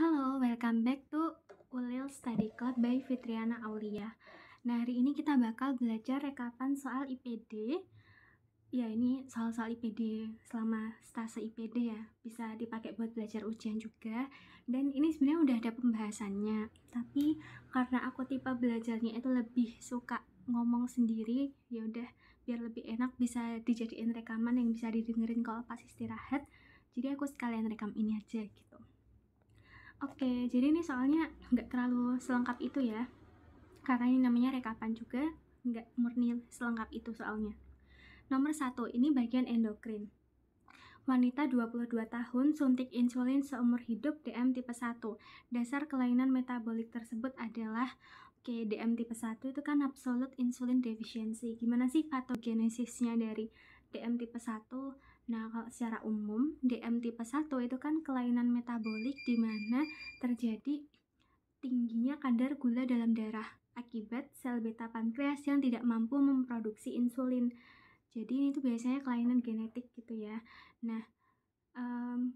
Halo, welcome back to Ulil Study Club by Fitriana Aulia. Nah, hari ini kita bakal belajar rekapan soal IPD. Ya, ini soal-soal IPD selama stase IPD ya. Bisa dipakai buat belajar ujian juga. Dan ini sebenarnya udah ada pembahasannya. Tapi karena aku tipe belajarnya itu lebih suka ngomong sendiri, ya udah biar lebih enak bisa dijadiin rekaman yang bisa didengerin kalau pas istirahat. Jadi aku sekalian rekam ini aja gitu. Oke, jadi ini soalnya nggak terlalu selengkap itu ya, karena ini namanya rekapan juga, nggak murni selengkap itu soalnya. Nomor 1, ini bagian endokrin. Wanita 22 tahun suntik insulin seumur hidup DM tipe 1. Dasar kelainan metabolik tersebut adalah DM tipe 1 itu kan absolute insulin deficiency. Gimana sih patogenesisnya dari DM tipe 1? Nah, kalau secara umum, DM tipe 1 itu kan kelainan metabolik di mana terjadi tingginya kadar gula dalam darah akibat sel beta pankreas yang tidak mampu memproduksi insulin. Jadi ini tuh biasanya kelainan genetik gitu ya. Nah,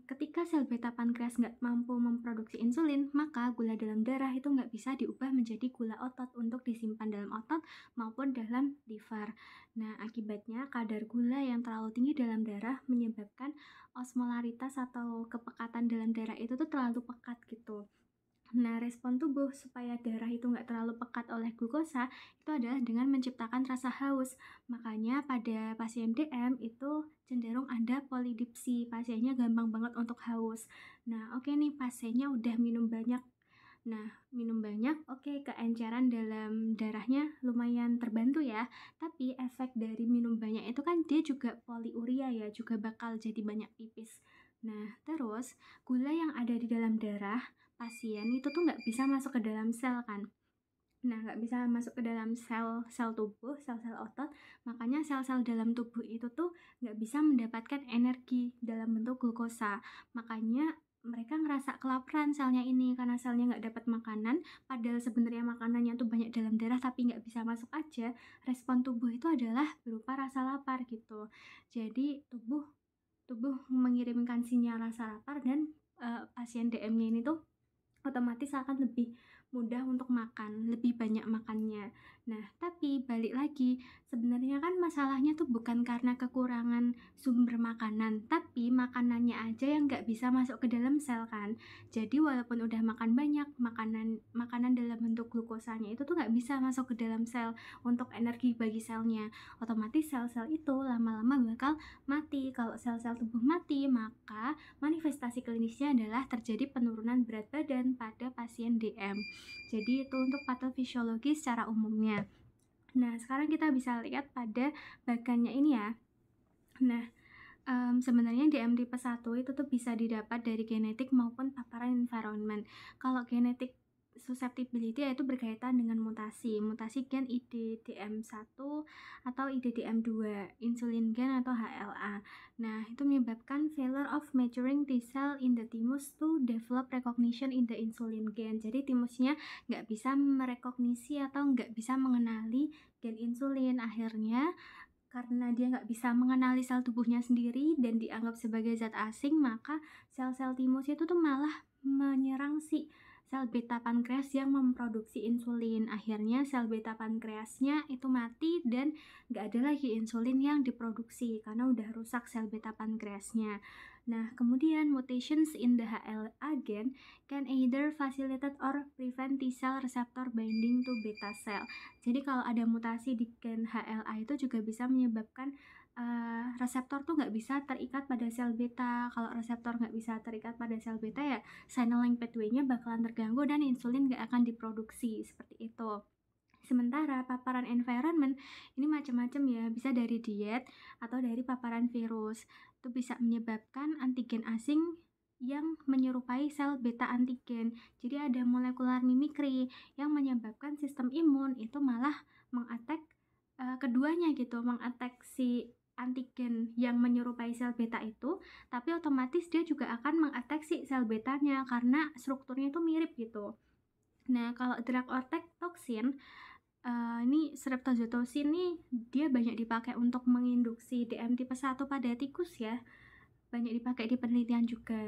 ketika sel beta pankreas nggak mampu memproduksi insulin, maka gula dalam darah itu nggak bisa diubah menjadi gula otot untuk disimpan dalam otot maupun dalam liver. Nah, akibatnya kadar gula yang terlalu tinggi dalam darah menyebabkan osmolaritas atau kepekatan dalam darah itu tuh terlalu pekat gitu. Nah, respon tubuh supaya darah itu nggak terlalu pekat oleh glukosa itu adalah dengan menciptakan rasa haus. Makanya pada pasien DM itu cenderung ada polidipsi, pasiennya gampang banget untuk haus. Nah, oke nih pasiennya udah minum banyak. Nah, minum banyak, oke, keenceran dalam darahnya lumayan terbantu ya. Tapi efek dari minum banyak itu kan dia juga poliuria ya, juga bakal jadi banyak pipis. Nah, terus gula yang ada di dalam darah pasien itu tuh nggak bisa masuk ke dalam sel kan. Nah, nggak bisa masuk ke dalam sel-sel tubuh, sel-sel otot, makanya sel-sel dalam tubuh itu tuh nggak bisa mendapatkan energi dalam bentuk glukosa. Makanya mereka ngerasa kelaparan selnya ini karena selnya nggak dapat makanan, padahal sebenarnya makanannya tuh banyak dalam darah tapi nggak bisa masuk aja. Respon tubuh itu adalah berupa rasa lapar gitu. Jadi tubuh mengirimkan sinyal rasa lapar dan pasien DM-nya ini tuh otomatis akan lebih mudah untuk makan, lebih banyak makannya. Nah, tapi balik lagi, sebenarnya kan masalahnya tuh bukan karena kekurangan sumber makanan, tapi makanannya aja yang nggak bisa masuk ke dalam sel kan. Jadi walaupun udah makan banyak, makanan dalam bentuk glukosanya itu tuh nggak bisa masuk ke dalam sel untuk energi bagi selnya. Otomatis sel-sel itu lama-lama bakal mati. Kalau sel-sel tubuh mati, maka manifestasi klinisnya adalah terjadi penurunan berat badan pada pasien DM. Jadi itu untuk patofisiologi secara umumnya. Nah, sekarang kita bisa lihat pada bagannya ini ya. Nah, sebenarnya DM tipe 1 itu tuh bisa didapat dari genetik maupun paparan environment. Kalau genetik susceptibility yaitu berkaitan dengan mutasi gen IDDM1 atau IDDM2, insulin gen atau HLA. Nah, itu menyebabkan failure of maturing T cell in the thymus to develop recognition in the insulin gen. Jadi thymusnya nggak bisa merekognisi atau nggak bisa mengenali gen insulin. Akhirnya karena dia nggak bisa mengenali sel tubuhnya sendiri dan dianggap sebagai zat asing, maka sel-sel thymus itu tuh malah menyerang si sel beta pankreas yang memproduksi insulin. Akhirnya sel beta pankreasnya itu mati dan nggak ada lagi insulin yang diproduksi karena udah rusak sel beta pankreasnya. Nah, kemudian mutations in the HLA gen can either facilitate or prevent T cell receptor binding to beta cell. Jadi kalau ada mutasi di gen HLA itu juga bisa menyebabkan reseptor tuh nggak bisa terikat pada sel beta. Kalau reseptor nggak bisa terikat pada sel beta ya signaling pathway-nya bakalan terganggu dan insulin nggak akan diproduksi seperti itu. Sementara paparan environment ini macam-macam ya, bisa dari diet atau dari paparan virus. Itu bisa menyebabkan antigen asing yang menyerupai sel beta antigen. Jadi ada molekular mimicry yang menyebabkan sistem imun itu malah mengattack keduanya gitu, mengattack si antigen yang menyerupai sel beta itu, tapi otomatis dia juga akan mengattack si sel betanya karena strukturnya itu mirip gitu. Nah, kalau drug or toxin, ini streptozotocin nih dia banyak dipakai untuk menginduksi DM tipe 1 pada tikus ya. Banyak dipakai di penelitian juga.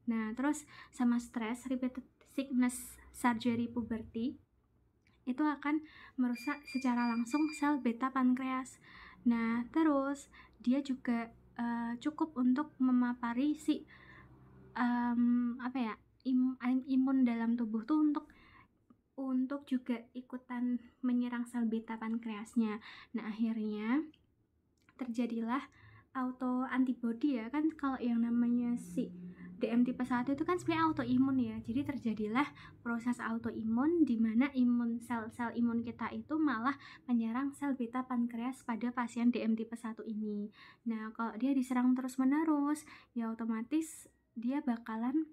Nah, terus sama stres, repeated sickness, surgery, puberty itu akan merusak secara langsung sel beta pankreas. Nah, terus dia juga cukup untuk memapari si imun dalam tubuh tuh untuk juga ikutan menyerang sel beta pankreasnya. Nah, akhirnya terjadilah auto antibody ya kan. Kalau yang namanya si DM tipe 1 itu kan sebenarnya autoimun ya. Jadi terjadilah proses autoimun di mana sel-sel imun kita itu malah menyerang sel beta pankreas pada pasien DM tipe 1 ini. Nah, kalau dia diserang terus-menerus, ya otomatis dia bakalan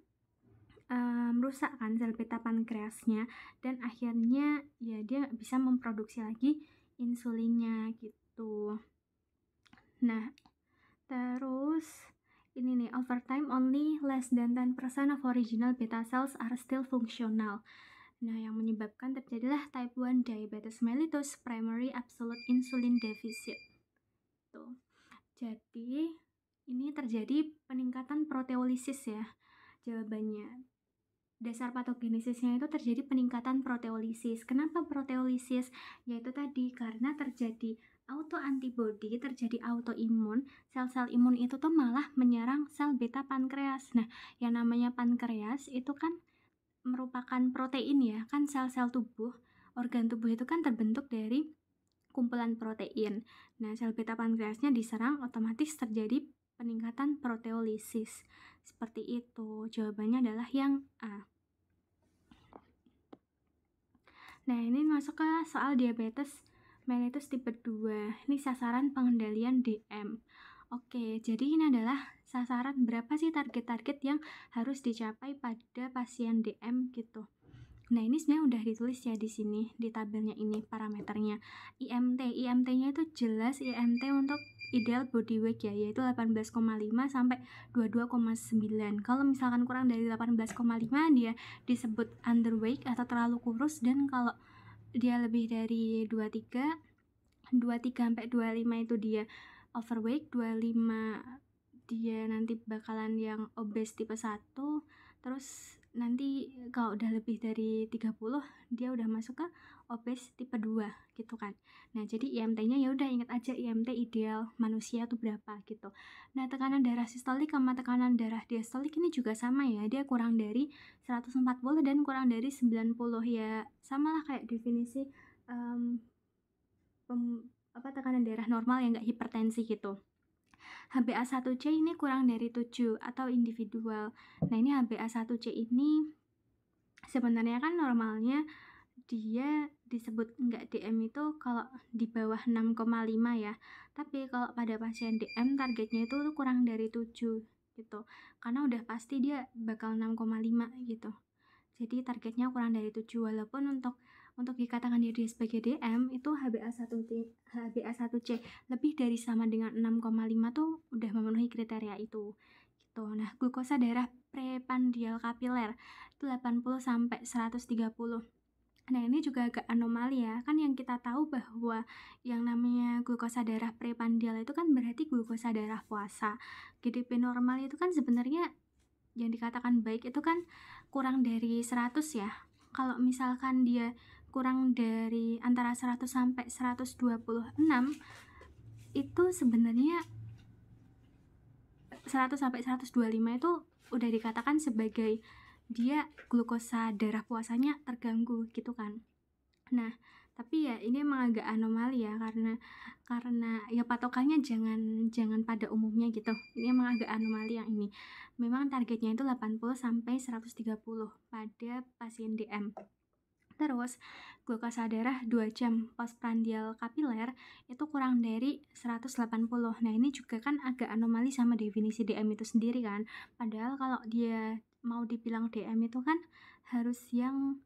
merusak kan sel beta pankreasnya, dan akhirnya ya dia nggak bisa memproduksi lagi insulinnya gitu. Nah, terus ini nih, over time only less than 10% of original beta cells are still functional. Nah, yang menyebabkan terjadilah type 1 diabetes mellitus primary absolute insulin deficit. Tuh. Jadi, ini terjadi peningkatan proteolisis ya. Jawabannya, dasar patogenesisnya itu terjadi peningkatan proteolisis. Kenapa proteolisis? Yaitu tadi karena terjadi autoantibody, terjadi autoimun, sel-sel imun itu tuh malah menyerang sel beta pankreas. Nah, yang namanya pankreas itu kan merupakan protein ya, kan sel-sel tubuh, organ tubuh itu kan terbentuk dari kumpulan protein. Nah, sel beta pankreasnya diserang, otomatis terjadi peningkatan proteolisis. Seperti itu. Jawabannya adalah yang A. Nah, ini masuk ke soal diabetes mellitus tipe 2. Ini sasaran pengendalian DM. Oke, jadi ini adalah sasaran berapa sih target-target yang harus dicapai pada pasien DM gitu. Nah, ini sebenarnya udah ditulis ya di sini, di tabelnya ini parameternya. IMT-nya itu jelas IMT untuk ideal body weight ya, yaitu 18,5 sampai 22,9. Kalau misalkan kurang dari 18,5 dia disebut underweight atau terlalu kurus, dan kalau dia lebih dari 23 sampai 25 itu dia overweight, 25 dia nanti bakalan yang obes tipe 1, terus nanti kalau udah lebih dari 30 dia udah masuk ke obes tipe 2 gitu kan. Nah, jadi IMT-nya ya udah ingat aja IMT ideal manusia tuh berapa gitu. Nah, tekanan darah sistolik sama tekanan darah diastolik ini juga sama ya, dia kurang dari 140 dan kurang dari 90 ya, samalah kayak definisi tekanan darah normal yang nggak hipertensi gitu. HbA1c ini kurang dari 7 atau individual. Nah, ini HbA1c ini sebenarnya kan normalnya dia disebut nggak DM itu kalau di bawah 6,5 ya. Tapi kalau pada pasien DM targetnya itu kurang dari 7 gitu. Karena udah pasti dia bakal 6,5 gitu. Jadi targetnya kurang dari 7, walaupun untuk dikatakan dia sebagai DM itu HbA1c lebih dari sama dengan 6,5 tuh udah memenuhi kriteria itu gitu. Nah, glukosa darah prepandial kapiler itu 80 sampai 130. Nah, ini juga agak anomali ya. Kan yang kita tahu bahwa yang namanya glukosa darah prepandial itu kan berarti glukosa darah puasa. GDP normal itu kan sebenarnya yang dikatakan baik itu kan kurang dari 100 ya. Kalau misalkan dia kurang dari antara 100 sampai 126 itu sebenarnya 100 sampai 125 itu udah dikatakan sebagai dia glukosa darah puasanya terganggu gitu kan. Nah, tapi ya ini emang agak anomali ya, karena ya patokannya jangan pada umumnya gitu. Ini emang agak anomali yang ini. Memang targetnya itu 80 sampai 130 pada pasien DM. Terus glukosa darah 2 jam postprandial kapiler itu kurang dari 180. Nah, ini juga kan agak anomali sama definisi DM itu sendiri kan. Padahal kalau dia mau dibilang DM itu kan harus yang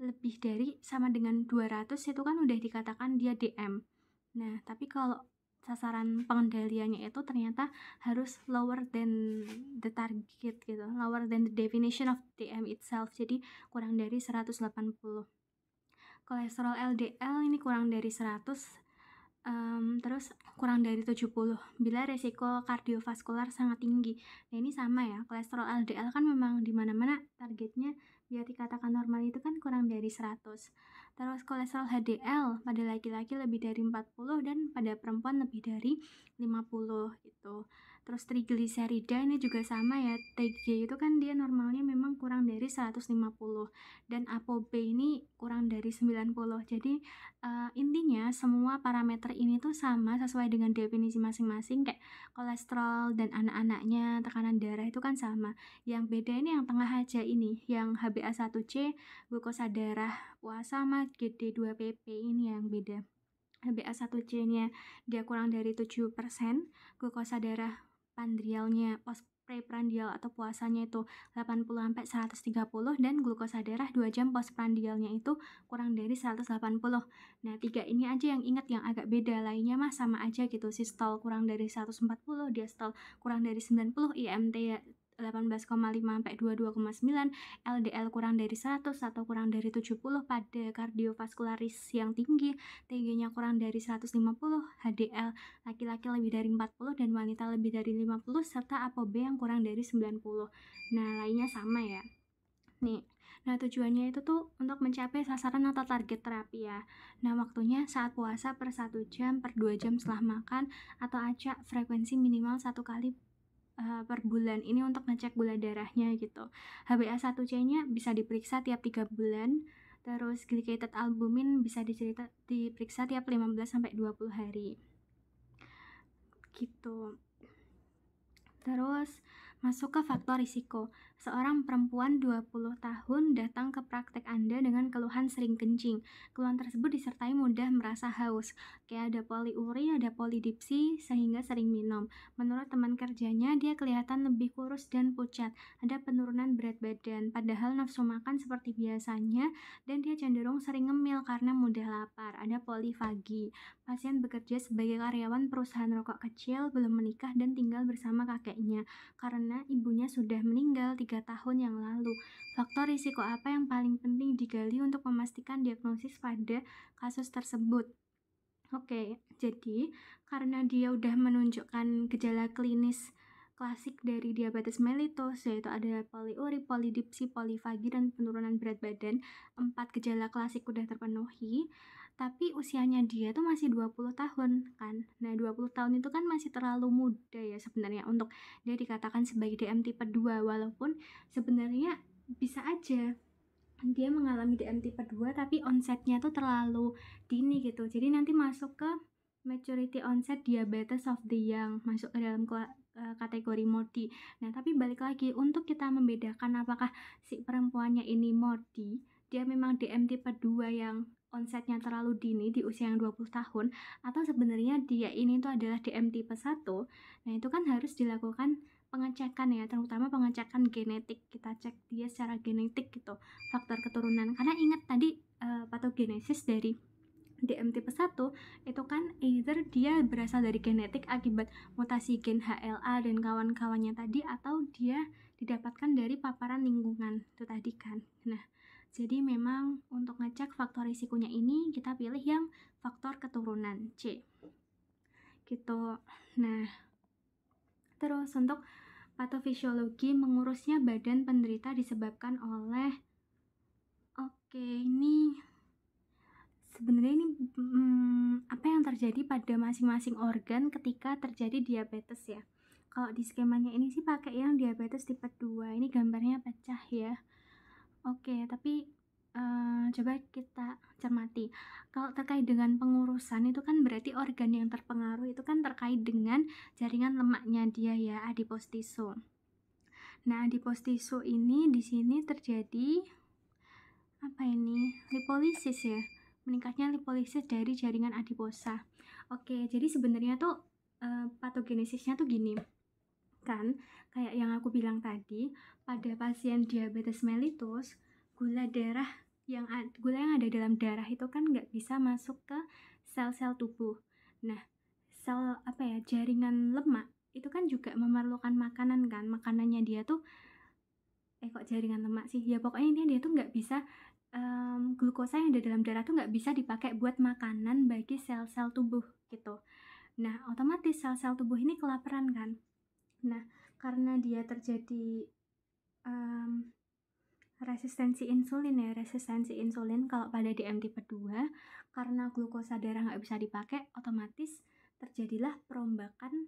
lebih dari sama dengan 200 itu kan udah dikatakan dia DM. Nah, tapi kalau sasaran pengendaliannya itu ternyata harus lower than the target gitu, lower than the definition of DM itself, jadi kurang dari 180. Kolesterol LDL ini kurang dari 100, terus kurang dari 70 bila resiko kardiovaskular sangat tinggi. Nah, ini sama ya, kolesterol LDL kan memang di mana-mana targetnya biar dikatakan normal itu kan kurang dari 100. Terus kolesterol HDL pada laki-laki lebih dari 40 dan pada perempuan lebih dari 50 gitu. Terus trigliserida ini juga sama ya, TG itu kan dia normalnya memang kurang dari 150 dan ApoB ini kurang dari 90. Jadi intinya semua parameter ini tuh sama sesuai dengan definisi masing-masing, kayak kolesterol dan anak-anaknya, tekanan darah itu kan sama. Yang beda ini yang tengah aja ini, yang HbA1c, glukosa darah puasa sama GD2PP ini yang beda. HbA1c-nya dia kurang dari 7%, glukosa darah pandrialnya preprandial atau puasanya itu 80-130 dan glukosa darah 2 jam postprandialnya itu kurang dari 180. Nah, 3 ini aja yang ingat yang agak beda, lainnya mah sama aja gitu. Sistol kurang dari 140, diastol kurang dari 90, IMT ya 18,5-22,9, LDL kurang dari 100 atau kurang dari 70 pada kardiovaskularis yang tinggi, TG-nya kurang dari 150, HDL laki-laki lebih dari 40 dan wanita lebih dari 50, serta ApoB yang kurang dari 90. Nah, lainnya sama ya. Nih, nah tujuannya itu tuh untuk mencapai sasaran atau target terapi ya. Nah, waktunya saat puasa per 1 jam, per 2 jam setelah makan, atau acak frekuensi minimal 1 kali per bulan. Ini untuk ngecek gula darahnya gitu. HbA1c-nya bisa diperiksa tiap 3 bulan. Terus glycated albumin bisa diperiksa tiap 15-20 hari. Gitu. Terus masuk ke faktor risiko. Seorang perempuan 20 tahun datang ke praktek Anda dengan keluhan sering kencing. Keluhan tersebut disertai mudah merasa haus. Kayak ada poliuri, ada polidipsi, sehingga sering minum. Menurut teman kerjanya, dia kelihatan lebih kurus dan pucat. Ada penurunan berat badan, padahal nafsu makan seperti biasanya, dan dia cenderung sering ngemil karena mudah lapar. Ada polifagi. Pasien bekerja sebagai karyawan perusahaan rokok kecil, belum menikah dan tinggal bersama kakeknya karena ibunya sudah meninggal 3 tahun yang lalu. Faktor risiko apa yang paling penting digali untuk memastikan diagnosis pada kasus tersebut? Oke, jadi karena dia udah menunjukkan gejala klinis klasik dari diabetes mellitus, yaitu ada poliuri, polidipsi, polifagi, dan penurunan berat badan. 4 gejala klasik udah terpenuhi, tapi usianya dia tuh masih 20 tahun kan. Nah, 20 tahun itu kan masih terlalu muda ya sebenarnya untuk dia dikatakan sebagai DM tipe 2, walaupun sebenarnya bisa aja dia mengalami DM tipe 2 tapi onsetnya tuh terlalu dini gitu. Jadi nanti masuk ke maturity onset diabetes of the young, masuk ke dalam kategori MODY. Nah, tapi balik lagi untuk kita membedakan apakah si perempuannya ini MODY, dia memang DM tipe 2 yang onsetnya terlalu dini di usia yang 20 tahun, atau sebenarnya dia ini tuh adalah DM tipe 1. Nah, itu kan harus dilakukan pengecekan ya, terutama pengecekan genetik. Kita cek dia secara genetik gitu, faktor keturunan. Karena ingat tadi patogenesis dari DM tipe 1 itu kan either dia berasal dari genetik akibat mutasi gen HLA dan kawan-kawannya tadi, atau dia didapatkan dari paparan lingkungan itu tadi kan. Nah, jadi memang untuk ngecek faktor risikonya ini kita pilih yang faktor keturunan C gitu. Nah, terus untuk patofisiologi mengurusnya badan penderita disebabkan oleh ini sebenarnya ini apa yang terjadi pada masing-masing organ ketika terjadi diabetes ya. Kalau di skemanya ini sih pakai yang diabetes tipe 2. Ini gambarnya pecah ya. Tapi coba kita cermati. Kalau terkait dengan pengurusan itu kan berarti organ yang terpengaruh itu kan terkait dengan jaringan lemaknya dia ya, adipose tissue. Nah, adipose tissue ini di sini terjadi lipolisis ya. Meningkatnya lipolisis dari jaringan adiposa. Jadi sebenarnya tuh patogenesisnya tuh gini. Kan, kayak yang aku bilang tadi, pada pasien diabetes mellitus, gula yang ada dalam darah itu kan nggak bisa masuk ke sel-sel tubuh. Nah, jaringan lemak itu kan juga memerlukan makanan kan. Makanannya dia tuh jaringan lemak sih. Ya pokoknya dia tuh nggak bisa glukosa yang ada dalam darah tuh nggak bisa dipakai buat makanan bagi sel-sel tubuh gitu. Nah, otomatis sel-sel tubuh ini kelaparan kan. Nah, karena dia terjadi resistensi insulin kalau pada DM tipe 2, karena glukosa darah nggak bisa dipakai, otomatis terjadilah perombakan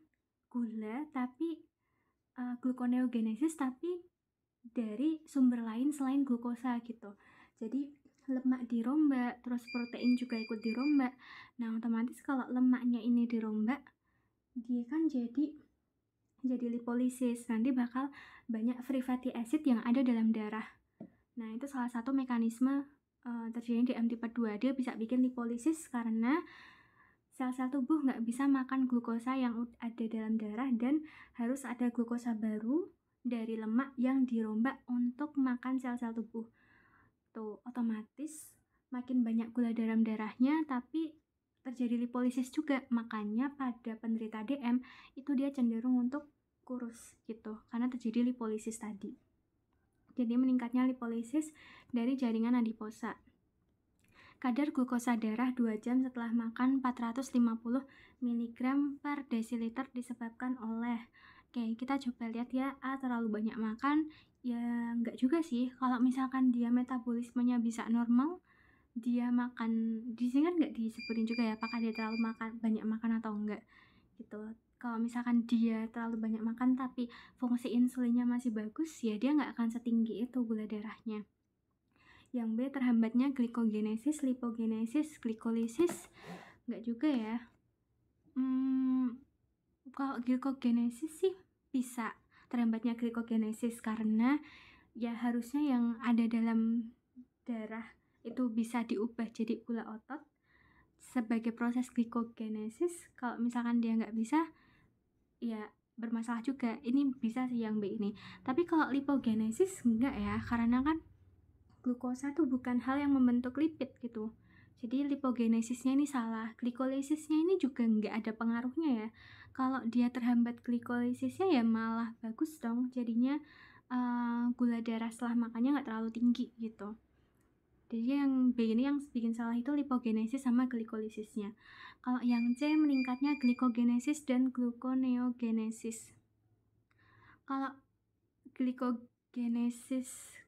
gula tapi gluconeogenesis tapi dari sumber lain selain glukosa gitu. Jadi lemak dirombak, terus protein juga ikut dirombak. Nah, otomatis kalau lemaknya ini dirombak, dia kan jadi lipolisis. Nanti bakal banyak free fatty acid yang ada dalam darah. Nah, itu salah satu mekanisme terjadi DM tipe 2. Dia bisa bikin lipolisis karena sel-sel tubuh nggak bisa makan glukosa yang ada dalam darah dan harus ada glukosa baru dari lemak yang dirombak untuk makan sel-sel tubuh. Tuh, otomatis makin banyak gula dalam darahnya tapi terjadi lipolisis juga. Makanya pada penderita DM itu dia cenderung untuk kurus gitu karena terjadi lipolisis tadi. Jadi meningkatnya lipolisis dari jaringan adiposa. Kadar glukosa darah 2 jam setelah makan 450 mg per desiliter disebabkan oleh, oke, kita coba lihat ya, A terlalu banyak makan, ya enggak juga sih. Kalau misalkan dia metabolismenya bisa normal, dia makan, di sini kan enggak disebutin juga ya apakah dia terlalu banyak makan atau enggak gitu. Kalau misalkan dia terlalu banyak makan tapi fungsi insulinnya masih bagus, ya dia nggak akan setinggi itu gula darahnya. Yang B, terhambatnya glikogenesis, lipogenesis, glikolisis, nggak juga ya. Kalau glikogenesis sih bisa terhambatnya glikogenesis karena ya harusnya yang ada dalam darah itu bisa diubah jadi gula otot sebagai proses glikogenesis. Kalau misalkan dia nggak bisa, ya bermasalah juga. Ini bisa sih yang B ini. Tapi kalau lipogenesis enggak ya, karena kan glukosa tuh bukan hal yang membentuk lipid gitu. Jadi lipogenesisnya ini salah. Glikolisisnya ini juga enggak ada pengaruhnya ya. Kalau dia terhambat glikolisisnya ya malah bagus dong. Jadinya gula darah setelah makannya nggak terlalu tinggi gitu. Jadi yang B ini yang bikin salah itu lipogenesis sama glikolisisnya. Kalau yang C meningkatnya glikogenesis dan gluconeogenesis. Kalau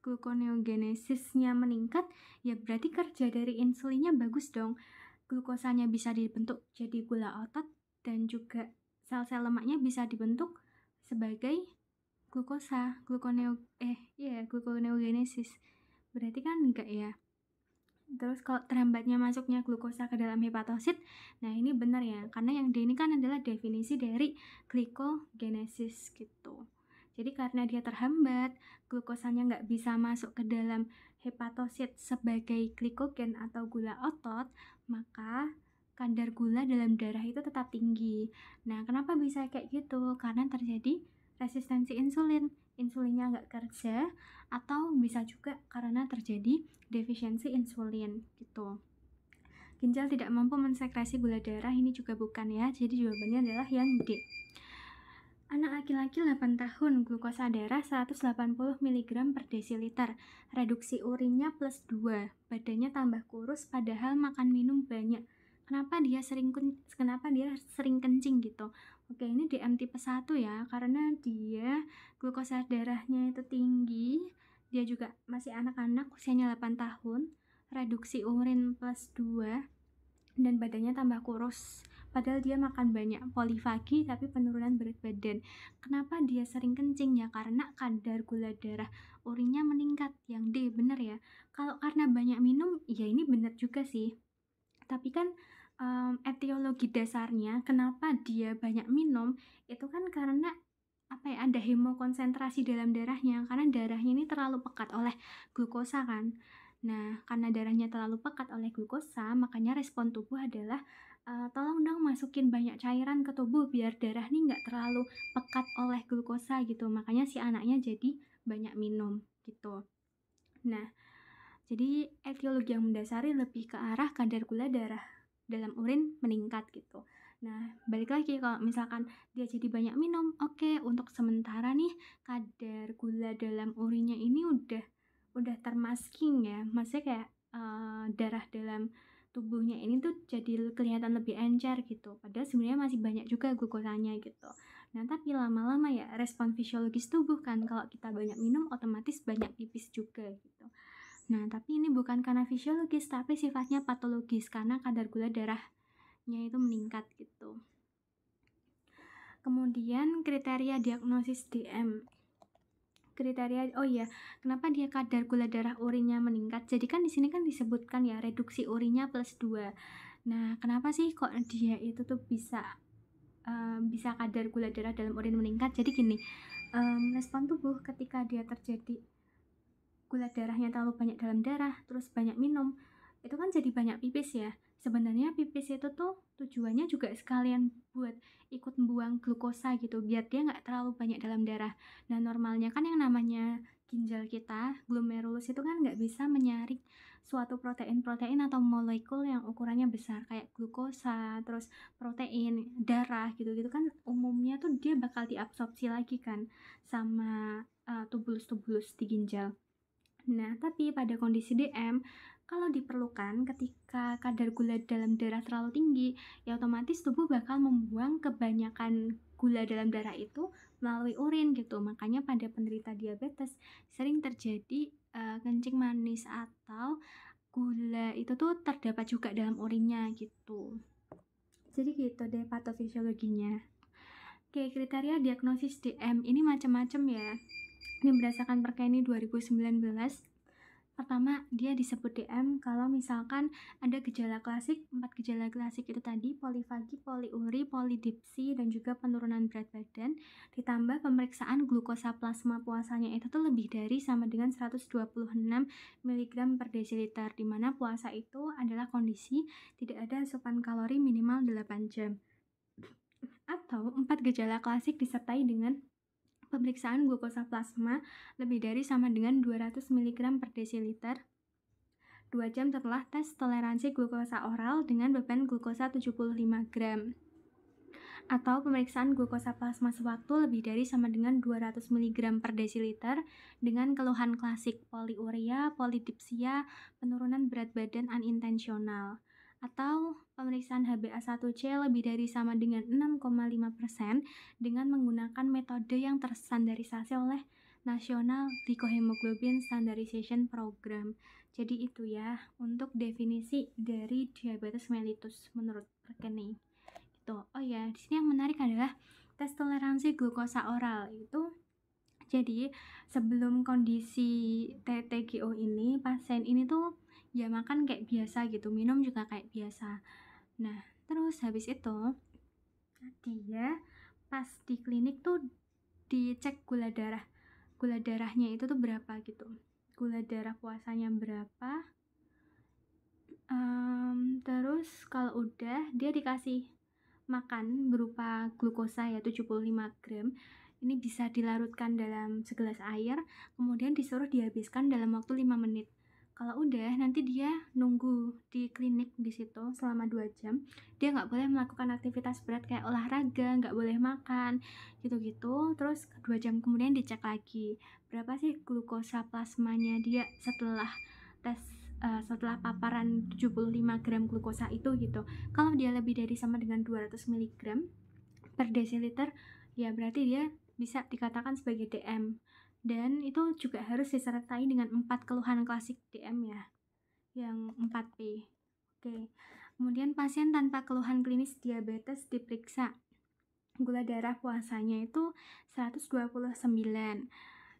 gluconeogenesisnya meningkat, ya berarti kerja dari insulinnya bagus dong. Glukosanya bisa dibentuk jadi gula otot dan juga sel-sel lemaknya bisa dibentuk sebagai glukosa, gluconeogenesis. Berarti kan enggak ya. Terus kalau terhambatnya masuknya glukosa ke dalam hepatosit, nah ini benar ya, karena yang D ini kan adalah definisi dari glikogenesis gitu. Jadi karena dia terhambat, glukosanya nggak bisa masuk ke dalam hepatosit sebagai glikogen atau gula otot, maka kadar gula dalam darah itu tetap tinggi. Nah, kenapa bisa kayak gitu? Karena terjadi resistensi insulin. Insulinnya nggak kerja, atau bisa juga karena terjadi defisiensi insulin gitu. Ginjal tidak mampu mensekresi gula darah, ini juga bukan ya. Jadi jawabannya adalah yang D. Anak laki-laki 8 tahun, glukosa darah 180 mg per desiliter, reduksi urinnya plus 2, badannya tambah kurus padahal makan minum banyak. Kenapa dia sering kencing gitu? Oke, ini DM tipe 1 ya, karena dia glukosa darahnya itu tinggi, dia juga masih anak-anak, usianya 8 tahun, reduksi urin plus 2, dan badannya tambah kurus. Padahal dia makan banyak, polifagi tapi penurunan berat badan. Kenapa dia sering kencing ya? Karena kadar gula darah urinnya meningkat. Yang D, bener ya. Kalau karena banyak minum, ya ini bener juga sih. Tapi kan etiologi dasarnya kenapa dia banyak minum itu kan karena ada hemokonsentrasi dalam darahnya, karena darahnya ini terlalu pekat oleh glukosa kan. Nah, karena darahnya terlalu pekat oleh glukosa, makanya respon tubuh adalah tolong dong masukin banyak cairan ke tubuh biar darah nih nggak terlalu pekat oleh glukosa gitu. Makanya si anaknya jadi banyak minum gitu. Nah, jadi etiologi yang mendasari lebih ke arah kadar gula darah dalam urin meningkat gitu. Nah, balik lagi kalau misalkan dia jadi banyak minum, oke, untuk sementara nih kadar gula dalam urinnya ini udah termasking ya. Maksudnya kayak darah dalam tubuhnya ini tuh jadi kelihatan lebih encer gitu, padahal sebenarnya masih banyak juga glukosanya gitu. Nah tapi lama-lama ya respon fisiologis tubuh kan, kalau kita banyak minum otomatis banyak pipis juga gitu. Nah tapi ini bukan karena fisiologis tapi sifatnya patologis karena kadar gula darahnya itu meningkat gitu. Kemudian kriteria diagnosis DM. Kriteria, oh iya, kenapa dia kadar gula darah urinnya meningkat? Jadi kan di sini kan disebutkan ya reduksi urinnya +2. Nah, kenapa sih kok dia itu tuh bisa kadar gula darah dalam urin meningkat? Jadi gini, respon tubuh ketika dia terjadi gula darahnya terlalu banyak dalam darah, terus banyak minum, itu kan jadi banyak pipis ya. Sebenarnya pipis itu tuh tujuannya juga sekalian buat ikut membuang glukosa gitu, biar dia nggak terlalu banyak dalam darah. Nah normalnya kan yang namanya ginjal kita, glomerulus itu kan nggak bisa menyaring suatu protein-protein atau molekul yang ukurannya besar kayak glukosa, terus protein, darah gitu-gitu kan umumnya tuh dia bakal diabsorpsi lagi kan sama tubulus-tubulus di ginjal. Nah, tapi pada kondisi DM, kalau diperlukan ketika kadar gula dalam darah terlalu tinggi, ya otomatis tubuh bakal membuang kebanyakan gula dalam darah itu melalui urin gitu. Makanya pada penderita diabetes sering terjadi kencing manis atau gula itu tuh terdapat juga dalam urinnya gitu. Jadi gitu deh patofisiologinya. Oke, kriteria diagnosis DM ini macam-macam ya. Ini berdasarkan Perkeni 2019. Pertama, dia disebut DM kalau misalkan ada gejala klasik, 4 gejala klasik itu tadi, polifagi, poliuri, polidipsi, dan juga penurunan berat badan, ditambah pemeriksaan glukosa plasma puasanya itu tuh lebih dari sama dengan 126 mg per desiliter, di mana puasa itu adalah kondisi tidak ada asupan kalori minimal 8 jam. Atau 4 gejala klasik disertai dengan pemeriksaan glukosa plasma lebih dari sama dengan 200 mg per desiliter 2 jam setelah tes toleransi glukosa oral dengan beban glukosa 75 gram. Atau pemeriksaan glukosa plasma sewaktu lebih dari sama dengan 200 mg per desiliter dengan keluhan klasik poliuria, polidipsia, penurunan berat badan unintensional. Atau pemeriksaan HbA1c lebih dari sama dengan 6,5% dengan menggunakan metode yang terstandarisasi oleh National Glycohemoglobin Standardization Program. Jadi itu ya untuk definisi dari diabetes mellitus menurut Perkeni. Gitu. Oh ya, di sini yang menarik adalah tes toleransi glukosa oral itu. Jadi sebelum kondisi TTGO ini, pasien ini tuh ya makan kayak biasa gitu, minum juga kayak biasa. Nah, terus habis itu dia pas di klinik tuh dicek gula darahnya itu tuh berapa gitu, gula darah puasanya berapa. Terus kalau udah dia dikasih makan berupa glukosa ya 75 gram. Ini bisa dilarutkan dalam segelas air, kemudian disuruh dihabiskan dalam waktu 5 menit. Kalau udah, nanti dia nunggu di klinik di situ selama 2 jam. Dia nggak boleh melakukan aktivitas berat kayak olahraga, nggak boleh makan, gitu-gitu. Terus 2 jam kemudian dicek lagi. Berapa sih glukosa plasmanya dia setelah tes setelah paparan 75 gram glukosa itu gitu. Kalau dia lebih dari sama dengan 200 mg per desiliter, ya berarti dia bisa dikatakan sebagai DM. Dan itu juga harus disertai dengan 4 keluhan klasik DM ya, yang 4P. Oke. Kemudian pasien tanpa keluhan klinis diabetes diperiksa gula darah puasanya itu 129.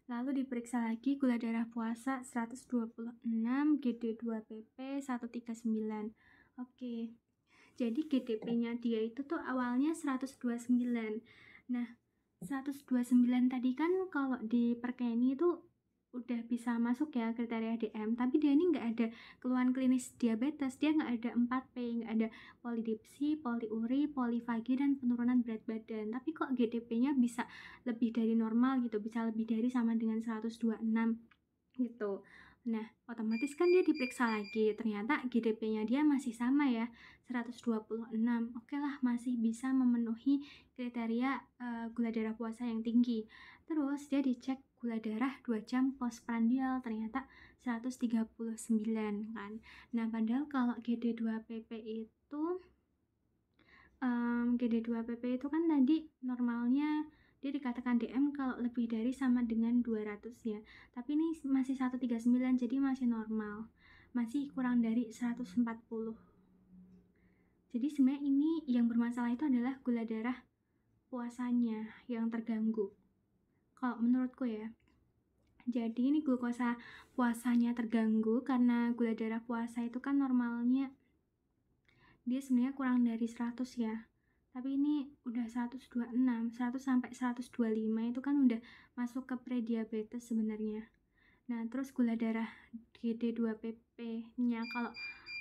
Lalu diperiksa lagi gula darah puasa 126, GD2PP 139. Oke. Jadi GDP-nya dia itu tuh awalnya 129. Nah, 129 tadi kan kalau di Perkeni itu udah bisa masuk ya kriteria DM, tapi dia ini nggak ada keluhan klinis diabetes, dia nggak ada 4P, nggak ada polidipsi, poliuri, polifagi, dan penurunan berat badan. Tapi kok GDP-nya bisa lebih dari normal gitu, bisa lebih dari sama dengan 126 gitu. Nah, otomatis kan dia diperiksa lagi, ternyata GDP-nya dia masih sama ya, 126. Oke lah, masih bisa memenuhi kriteria gula darah puasa yang tinggi. Terus dia dicek gula darah 2 jam postprandial, ternyata 139 kan. Nah, padahal kalau GD2PP itu GD2PP itu kan tadi normalnya dia dikatakan DM kalau lebih dari sama dengan 200 ya, tapi ini masih 139, jadi masih normal, masih kurang dari 140. Jadi sebenarnya ini yang bermasalah itu adalah gula darah puasanya yang terganggu kalau menurutku ya. Jadi ini glukosa puasanya terganggu karena gula darah puasa itu kan normalnya dia sebenarnya kurang dari 100 ya, tapi ini udah 126, 100 sampai 125 itu kan udah masuk ke prediabetes sebenarnya. Nah, terus gula darah GD2PP-nya kalau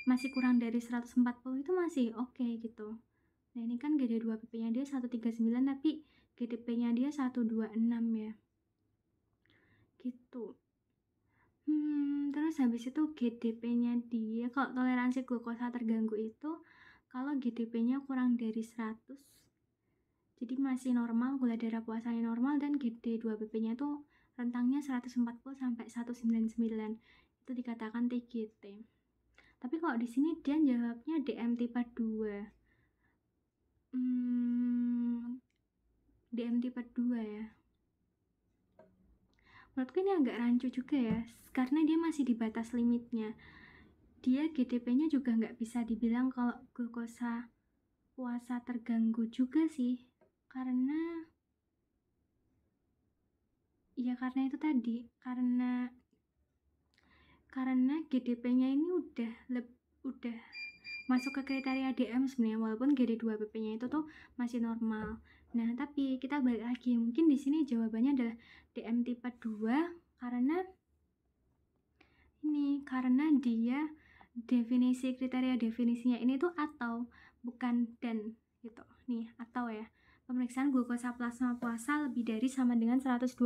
masih kurang dari 140 itu masih oke gitu. Nah, ini kan GD2PP-nya dia 139 tapi GDP-nya dia 126 ya. Gitu. Terus habis itu GDP-nya dia kalau toleransi glukosa terganggu itu kalau GDP-nya kurang dari 100, jadi masih normal, gula darah puasanya normal, dan GD2BP-nya tuh rentangnya 140 sampai 199, itu dikatakan TGT. Tapi kalau di sini dia jawabnya DM tipe 2. DM tipe 2 ya. Menurutku ini agak rancu juga ya, karena dia masih di batas limitnya. Dia GDP-nya juga nggak bisa dibilang kalau glukosa puasa terganggu juga sih, karena itu tadi, karena GDP-nya ini udah masuk ke kriteria DM sebenarnya, walaupun GD2PP-nya itu tuh masih normal. Nah, tapi kita balik lagi, mungkin di sini jawabannya adalah DM tipe 2 karena dia definisinya ini tuh atau bukan dan gitu. Nih, atau ya. Pemeriksaan glukosa plasma puasa lebih dari sama dengan 126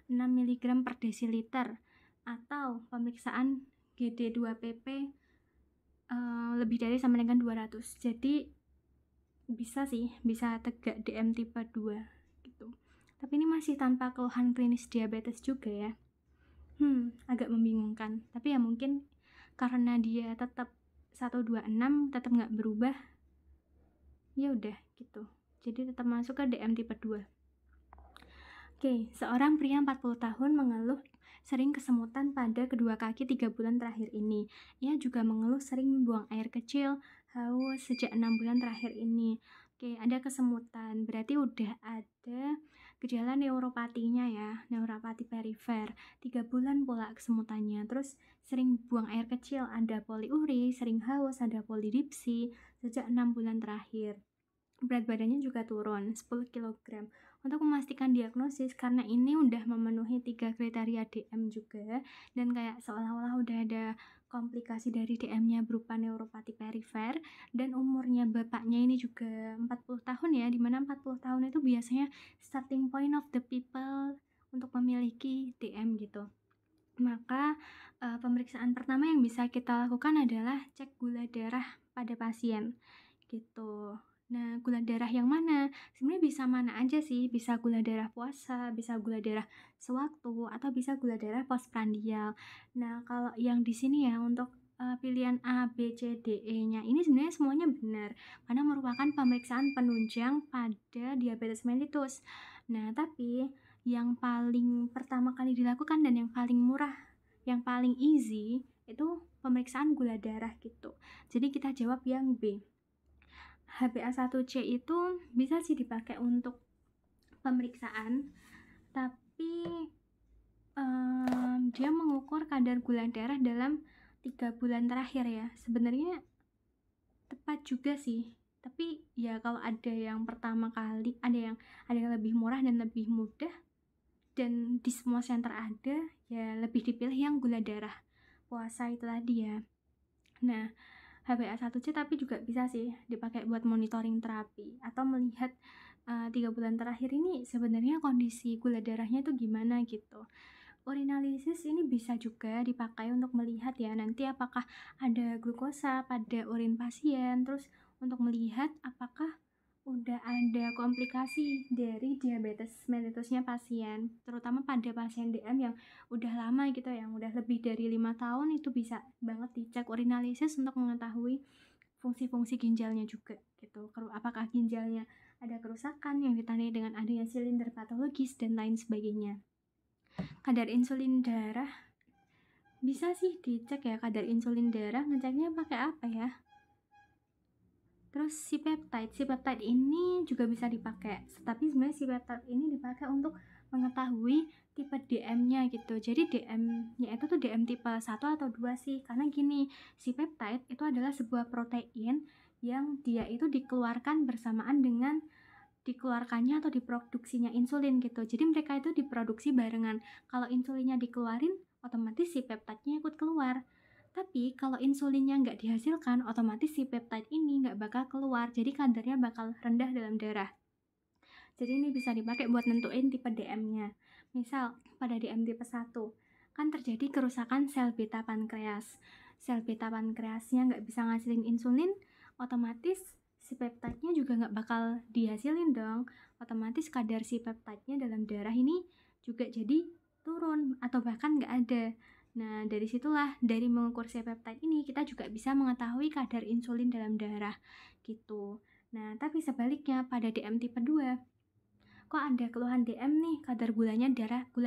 mg per desiliter, atau pemeriksaan GD2PP lebih dari sama dengan 200. Jadi bisa tegak DM tipe 2 gitu. Tapi ini masih tanpa keluhan klinis diabetes juga ya. Agak membingungkan. Tapi ya mungkin karena dia tetap 126 tetap nggak berubah, ya udah gitu, jadi tetap masuk ke DM tipe 2. Oke, seorang pria 40 tahun mengeluh sering kesemutan pada kedua kaki 3 bulan terakhir ini. Ia juga mengeluh sering buang air kecil, haus sejak 6 bulan terakhir ini. Oke, ada kesemutan, berarti udah ada gejala neuropatinya ya, neuropati perifer. 3 bulan pula kesemutannya. Terus sering buang air kecil, ada poliuri, sering haus, ada polidipsi sejak 6 bulan terakhir. Berat badannya juga turun 10 kg. Untuk memastikan diagnosis, karena ini udah memenuhi 3 kriteria DM juga, dan kayak seolah-olah udah ada komplikasi dari DM-nya berupa neuropati perifer, dan umurnya bapaknya ini juga 40 tahun ya, dimana 40 tahun itu biasanya starting point of the people untuk memiliki DM gitu. Maka pemeriksaan pertama yang bisa kita lakukan adalah cek gula darah pada pasien gitu. Nah, gula darah yang mana? Sebenarnya bisa mana aja sih, bisa gula darah puasa, bisa gula darah sewaktu, atau bisa gula darah postprandial. Nah, kalau yang di sini ya untuk pilihan A, B, C, D, E-nya ini sebenarnya semuanya benar, karena merupakan pemeriksaan penunjang pada diabetes mellitus. Nah, tapi yang paling pertama kali dilakukan dan yang paling murah, yang paling easy itu pemeriksaan gula darah gitu. Jadi kita jawab yang B. HbA1c itu bisa sih dipakai untuk pemeriksaan, tapi dia mengukur kadar gula darah dalam 3 bulan terakhir ya. Sebenarnya tepat juga sih, tapi ya kalau ada yang pertama kali, ada yang lebih murah dan lebih mudah, dan di semua center ada, ya lebih dipilih yang gula darah puasa itu tadi ya. Nah, HbA1c tapi juga bisa sih dipakai buat monitoring terapi atau melihat 3 bulan terakhir ini sebenarnya kondisi gula darahnya itu gimana gitu. Urinalisis ini bisa juga dipakai untuk melihat ya nanti apakah ada glukosa pada urin pasien, terus untuk melihat apakah udah ada komplikasi dari diabetes mellitusnya pasien, terutama pada pasien DM yang udah lama gitu, yang udah lebih dari 5 tahun, itu bisa banget dicek urinalisis untuk mengetahui fungsi-fungsi ginjalnya juga gitu. Apakah ginjalnya ada kerusakan yang ditandai dengan adanya silinder patologis dan lain sebagainya. Kadar insulin darah bisa sih dicek ya, kadar insulin darah ngeceknya pakai apa ya? Terus si peptide ini juga bisa dipakai, tapi sebenarnya si peptide ini dipakai untuk mengetahui tipe DM-nya gitu. Jadi DM-nya itu tuh DM tipe 1 atau 2 sih, karena gini, si peptide itu adalah sebuah protein yang dia itu dikeluarkan bersamaan dengan dikeluarkannya atau diproduksinya insulin gitu. Jadi mereka itu diproduksi barengan. Kalau insulinnya dikeluarin, otomatis si peptide-nya ikut keluar. Tapi kalau insulinnya nggak dihasilkan, otomatis si peptide ini nggak bakal keluar. Jadi kadarnya bakal rendah dalam darah. Jadi ini bisa dipakai buat nentuin tipe DM-nya. Misal pada DM tipe 1 kan terjadi kerusakan sel beta pankreas. Sel beta pankreasnya nggak bisa ngasilin insulin, otomatis si peptide-nya juga nggak bakal dihasilin dong. Otomatis kadar si peptide-nya dalam darah ini juga jadi turun atau bahkan nggak ada. Nah, dari situlah, dari mengukur si peptide ini, kita juga bisa mengetahui kadar insulin dalam darah gitu. Nah, tapi sebaliknya pada DM tipe 2, kok ada keluhan DM nih, kadar gula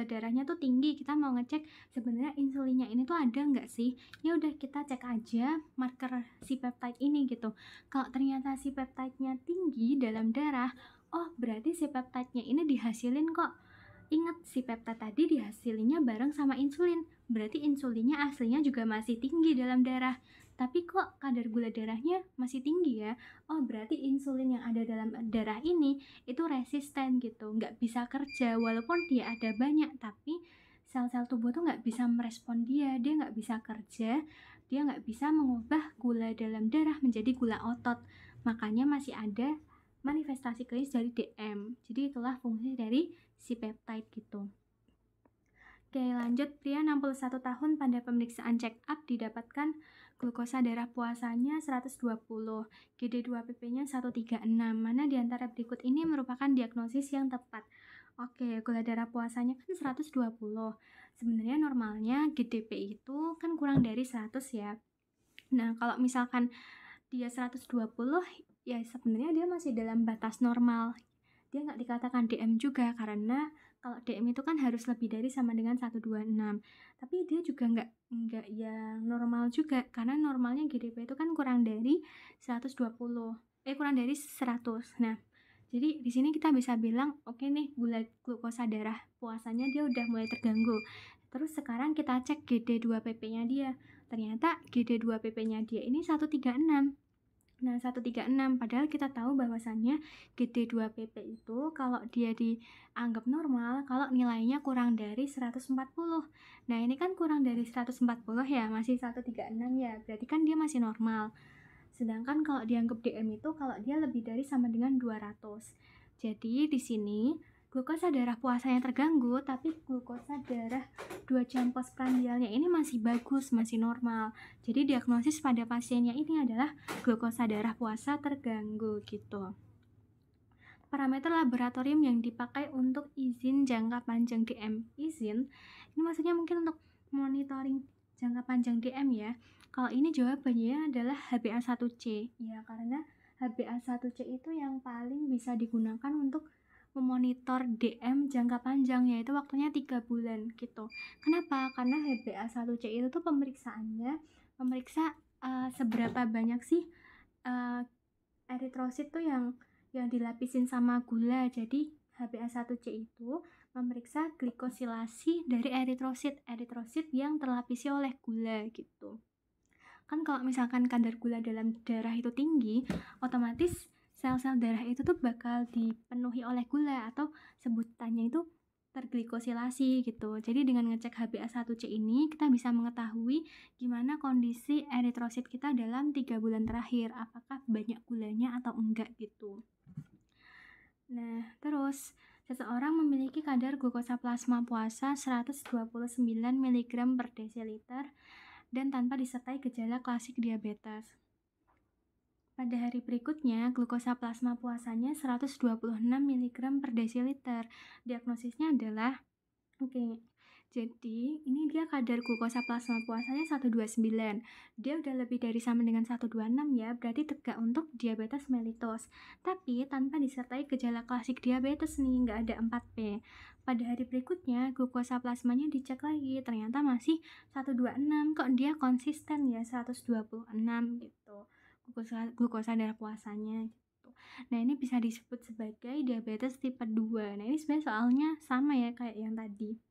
darahnya tuh tinggi, kita mau ngecek sebenarnya insulinnya ini tuh ada nggak sih? Ya udah, kita cek aja marker si peptide ini gitu. Kalau ternyata si peptide-nya tinggi dalam darah, oh berarti si peptide-nya ini dihasilin kok. Ingat, si peptide tadi dihasilinnya bareng sama insulin, berarti insulinnya aslinya juga masih tinggi dalam darah. Tapi kok kadar gula darahnya masih tinggi ya? Oh berarti insulin yang ada dalam darah ini itu resisten gitu, nggak bisa kerja. Walaupun dia ada banyak, tapi sel-sel tubuh tuh nggak bisa merespon dia nggak bisa kerja, dia nggak bisa mengubah gula dalam darah menjadi gula otot. Makanya masih ada manifestasi klinis dari DM. Jadi itulah fungsi dari si peptide gitu. Oke, lanjut. Pria 61 tahun pada pemeriksaan check up didapatkan glukosa darah puasanya 120, GD2-PP-nya 136. Mana di antara berikut ini merupakan diagnosis yang tepat? Oke, gula darah puasanya kan 120. Sebenarnya normalnya GDP itu kan kurang dari 100 ya. Nah, kalau misalkan dia 120, ya sebenarnya dia masih dalam batas normal. Dia nggak dikatakan DM juga, karena kalau DM itu kan harus lebih dari sama dengan 126. Tapi dia juga nggak ya normal juga, karena normalnya GDP itu kan kurang dari 120, kurang dari 100. Nah, jadi di sini kita bisa bilang, oke nih, glukosa darah puasanya dia udah mulai terganggu. Terus sekarang kita cek GD2-PP-nya dia. Ternyata GD2-PP-nya dia ini 136. Nah, 136, padahal kita tahu bahwasannya GD2-PP itu kalau dia dianggap normal kalau nilainya kurang dari 140. Nah, ini kan kurang dari 140 ya, masih 136 ya, berarti kan dia masih normal. Sedangkan kalau dianggap DM itu kalau dia lebih dari sama dengan 200. Jadi di sini glukosa darah puasanya terganggu, tapi glukosa darah 2 jam postprandialnya ini masih bagus, masih normal. Jadi diagnosis pada pasiennya ini adalah glukosa darah puasa terganggu gitu. Parameter laboratorium yang dipakai untuk izin jangka panjang DM. Izin, ini maksudnya mungkin untuk monitoring jangka panjang DM ya. Kalau ini jawabannya adalah HbA1c. Ya, karena HbA1c itu yang paling bisa digunakan untuk memonitor DM jangka panjang, yaitu waktunya 3 bulan gitu. Kenapa? Karena HbA1c itu tuh pemeriksaannya memeriksa seberapa banyak sih eritrosit tuh yang dilapisin sama gula. Jadi HbA1c itu memeriksa glikosilasi dari eritrosit yang terlapisi oleh gula gitu. Kan kalau misalkan kadar gula dalam darah itu tinggi, otomatis sel-sel darah itu tuh bakal dipenuhi oleh gula, atau sebutannya itu terglikosilasi gitu. Jadi dengan ngecek HbA1c ini kita bisa mengetahui gimana kondisi eritrosit kita dalam 3 bulan terakhir, apakah banyak gulanya atau enggak gitu. Nah, terus Seseorang memiliki kadar glukosa plasma puasa 129 mg per desiliter dan tanpa disertai gejala klasik diabetes. Pada hari berikutnya, glukosa plasma puasanya 126 mg per desiliter. Diagnosisnya adalah jadi ini dia kadar glukosa plasma puasanya 129. Dia udah lebih dari sama dengan 126 ya, berarti tegak untuk diabetes mellitus. Tapi tanpa disertai gejala klasik diabetes nih, nggak ada 4P. Pada hari berikutnya, glukosa plasmanya dicek lagi, ternyata masih 126. Kok dia konsisten ya 126 gitu. Glukosa darah puasanya gitu. Nah, ini bisa disebut sebagai diabetes tipe 2. Nah, ini sebenarnya soalnya sama ya kayak yang tadi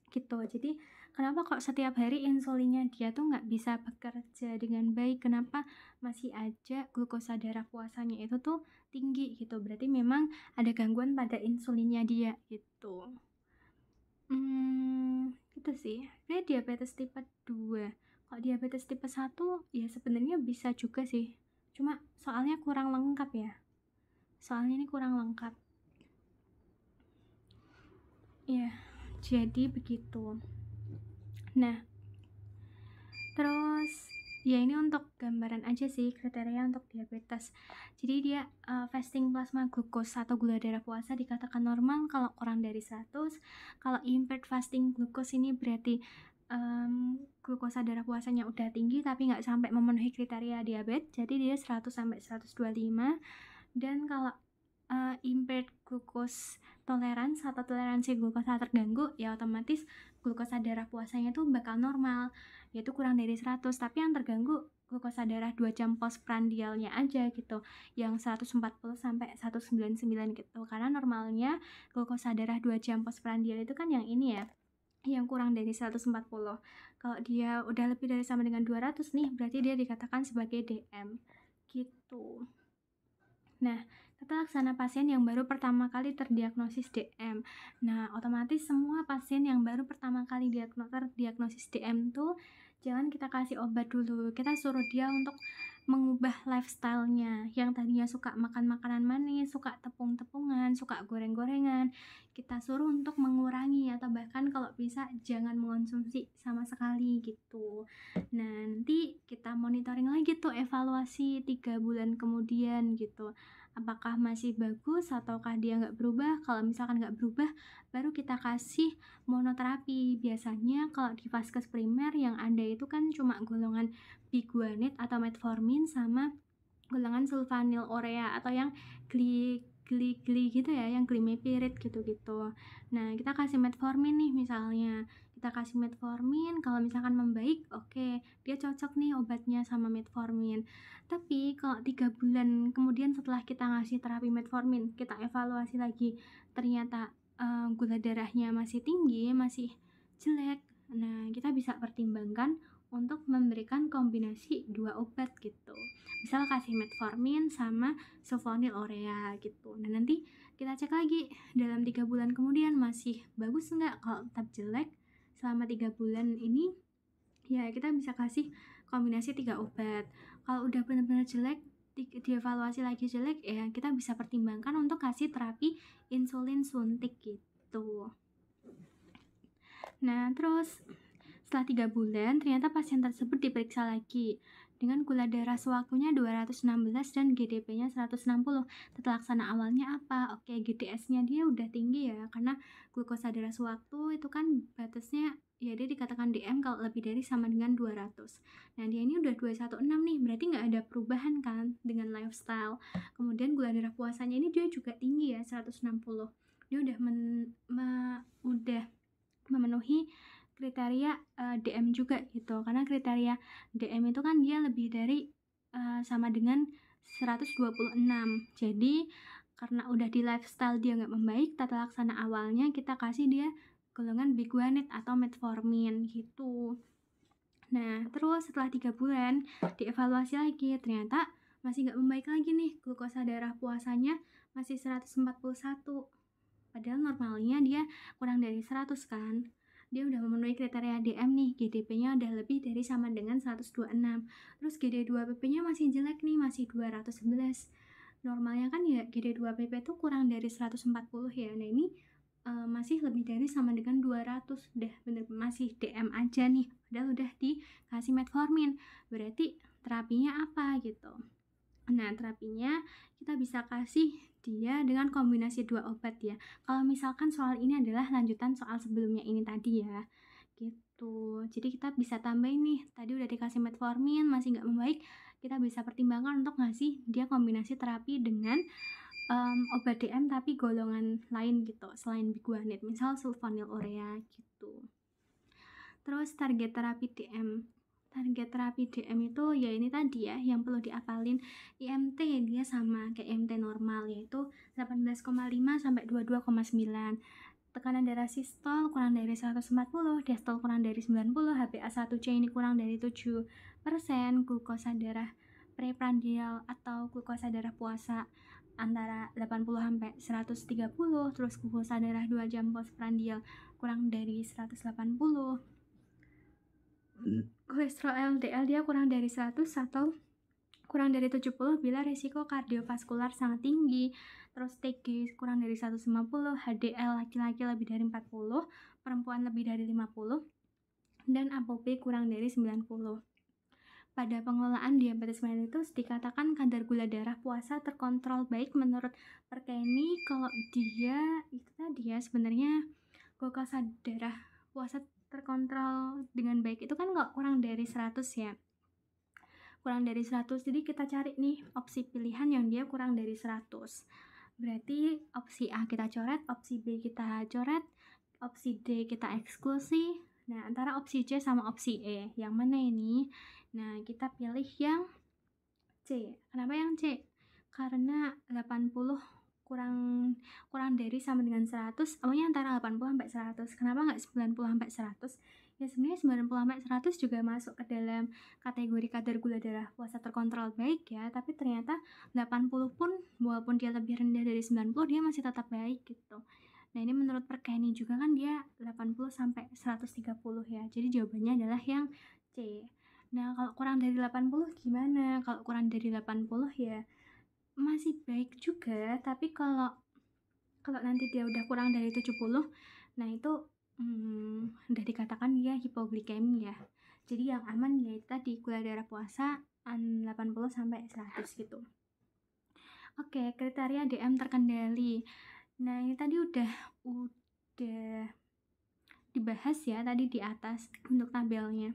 gitu. Jadi kenapa kok setiap hari insulinnya dia tuh nggak bisa bekerja dengan baik, kenapa masih aja glukosa darah puasanya itu tuh tinggi gitu, berarti memang ada gangguan pada insulinnya dia gitu. Gitu sih. Ini diabetes tipe 2. Kalau diabetes tipe 1 ya sebenarnya bisa juga sih, cuma soalnya kurang lengkap ya, soalnya ini kurang lengkap ya, jadi begitu. Nah, terus ya ini untuk gambaran aja sih kriteria untuk diabetes. Jadi dia fasting plasma glucose atau gula darah puasa dikatakan normal kalau kurang dari 100. Kalau impaired fasting glucose ini berarti glukosa darah puasanya udah tinggi tapi nggak sampai memenuhi kriteria diabetes, jadi dia 100 sampai 125. Dan kalau impaired glucose tolerance atau toleransi glukosa terganggu, ya otomatis glukosa darah puasanya tuh bakal normal, yaitu kurang dari 100, tapi yang terganggu glukosa darah 2 jam postprandialnya aja gitu, yang 140 sampai 199 gitu. Karena normalnya glukosa darah 2 jam postprandial itu kan yang ini ya, yang kurang dari 140. Kalau dia udah lebih dari sama dengan 200 nih, berarti dia dikatakan sebagai DM gitu. Nah, tata laksana pasien yang baru pertama kali terdiagnosis DM. Nah, otomatis semua pasien yang baru pertama kali terdiagnosis DM tuh jangan kita kasih obat dulu. Kita suruh dia untuk mengubah lifestyle-nya. Yang tadinya suka makan makanan manis, suka tepung-tepungan, suka goreng-gorengan, kita suruh untuk mengurangi atau bahkan kalau bisa jangan mengonsumsi sama sekali gitu. Nah, nanti kita monitoring lagi tuh evaluasi 3 bulan kemudian gitu, apakah masih bagus ataukah dia nggak berubah. Kalau misalkan nggak berubah, baru kita kasih monoterapi. Biasanya kalau di vaskes primer yang ada itu kan cuma golongan biguanide atau metformin sama golongan sulfanyl urea atau yang gli gitu ya, yang glimepiride gitu-gitu. Nah, kita kasih metformin nih misalnya, kita kasih metformin, kalau misalkan membaik, oke, dia cocok nih obatnya sama metformin. Tapi kalau 3 bulan kemudian setelah kita ngasih terapi metformin, kita evaluasi lagi, ternyata gula darahnya masih tinggi, masih jelek, nah kita bisa pertimbangkan untuk memberikan kombinasi 2 obat gitu. Misal kasih metformin sama sulfonyl urea gitu. Nah, nanti kita cek lagi dalam 3 bulan kemudian masih bagus nggak. Kalau tetap jelek selama 3 bulan ini, ya kita bisa kasih kombinasi 3 obat. Kalau udah benar-benar jelek, dievaluasi lagi jelek, ya kita bisa pertimbangkan untuk kasih terapi insulin suntik gitu. Nah, terus setelah 3 bulan, ternyata pasien tersebut diperiksa lagi dengan gula darah sewaktunya 216 dan GDP-nya 160. Tata laksana awalnya apa? Oke, GDS-nya dia udah tinggi ya, karena glukosa darah sewaktu itu kan batasnya ya dia dikatakan DM kalau lebih dari sama dengan 200. Nah, dia ini udah 216 nih, berarti nggak ada perubahan kan dengan lifestyle. Kemudian gula darah puasanya ini dia juga tinggi ya, 160. Dia udah memenuhi kriteria DM juga gitu, karena kriteria DM itu kan dia lebih dari sama dengan 126. Jadi karena udah di lifestyle dia nggak membaik, tata laksana awalnya kita kasih dia golongan biguanide atau metformin gitu. Nah, terus setelah 3 bulan dievaluasi lagi, ternyata masih nggak membaik lagi nih, glukosa darah puasanya masih 141. Padahal normalnya dia kurang dari 100 kan. Dia udah memenuhi kriteria DM nih, GDP-nya udah lebih dari sama dengan 126. Terus GD2PP-nya masih jelek nih, masih 211. normalnya kan ya GD2PP itu kurang dari 140 ya. Nah ini masih lebih dari sama dengan 200. Udah bener masih DM aja nih, padahal udah dikasih metformin. Berarti terapinya apa gitu. Nah terapinya kita bisa kasih dia dengan kombinasi 2 obat ya. Kalau misalkan soal ini adalah lanjutan soal sebelumnya ini tadi ya gitu. Jadi kita bisa tambahin nih, tadi udah dikasih metformin masih nggak membaik, kita bisa pertimbangkan untuk ngasih dia kombinasi terapi dengan obat DM tapi golongan lain gitu selain biguanide, misal sulfonylurea gitu. Terus target terapi DM itu ya ini tadi ya yang perlu diapalin. IMT dia sama kayak IMT normal, yaitu 18,5 sampai 22,9. Tekanan darah sistol kurang dari 140, diastol kurang dari 90, HbA1c ini kurang dari 7%, glukosa darah preprandial atau glukosa darah puasa antara 80 sampai 130, terus glukosa darah 2 jam postprandial kurang dari 180. Kolesterol LDL dia kurang dari 100 atau kurang dari 70 bila risiko kardiovaskular sangat tinggi. Terus TG kurang dari 150, HDL laki-laki lebih dari 40, perempuan lebih dari 50, dan ApoB kurang dari 90. Pada pengelolaan diabetes mellitus dikatakan kadar gula darah puasa terkontrol baik menurut Perkeni. Kalau dia itu tadi ya sebenarnya glukosa darah puasa terkontrol dengan baik itu kan nggak kurang dari 100 ya, kurang dari 100. Jadi kita cari nih opsi pilihan yang dia kurang dari 100. Berarti opsi A kita coret, opsi B kita coret, opsi D kita eksklusi. Nah antara opsi C sama opsi E yang mana ini? Nah kita pilih yang C. Kenapa yang C? Karena 80 kurang dari sama dengan 100, pokoknya antara 80 sampai 100. Kenapa nggak 90 sampai 100? Ya sebenarnya 90 sampai 100 juga masuk ke dalam kategori kadar gula darah puasa terkontrol baik ya, tapi ternyata 80 pun walaupun dia lebih rendah dari 90 dia masih tetap baik gitu. Nah ini menurut Perkeni juga kan dia 80 sampai 130 ya, jadi jawabannya adalah yang C. Nah kalau kurang dari 80 gimana? Kalau kurang dari 80 ya masih baik juga, tapi kalau nanti dia udah kurang dari 70, nah itu udah dikatakan dia hipoglikemi ya. Jadi yang aman ya tadi gula darah puasa 80 sampai 100 gitu. Oke, kriteria DM terkendali. Nah, ini tadi udah dibahas ya tadi di atas untuk tabelnya.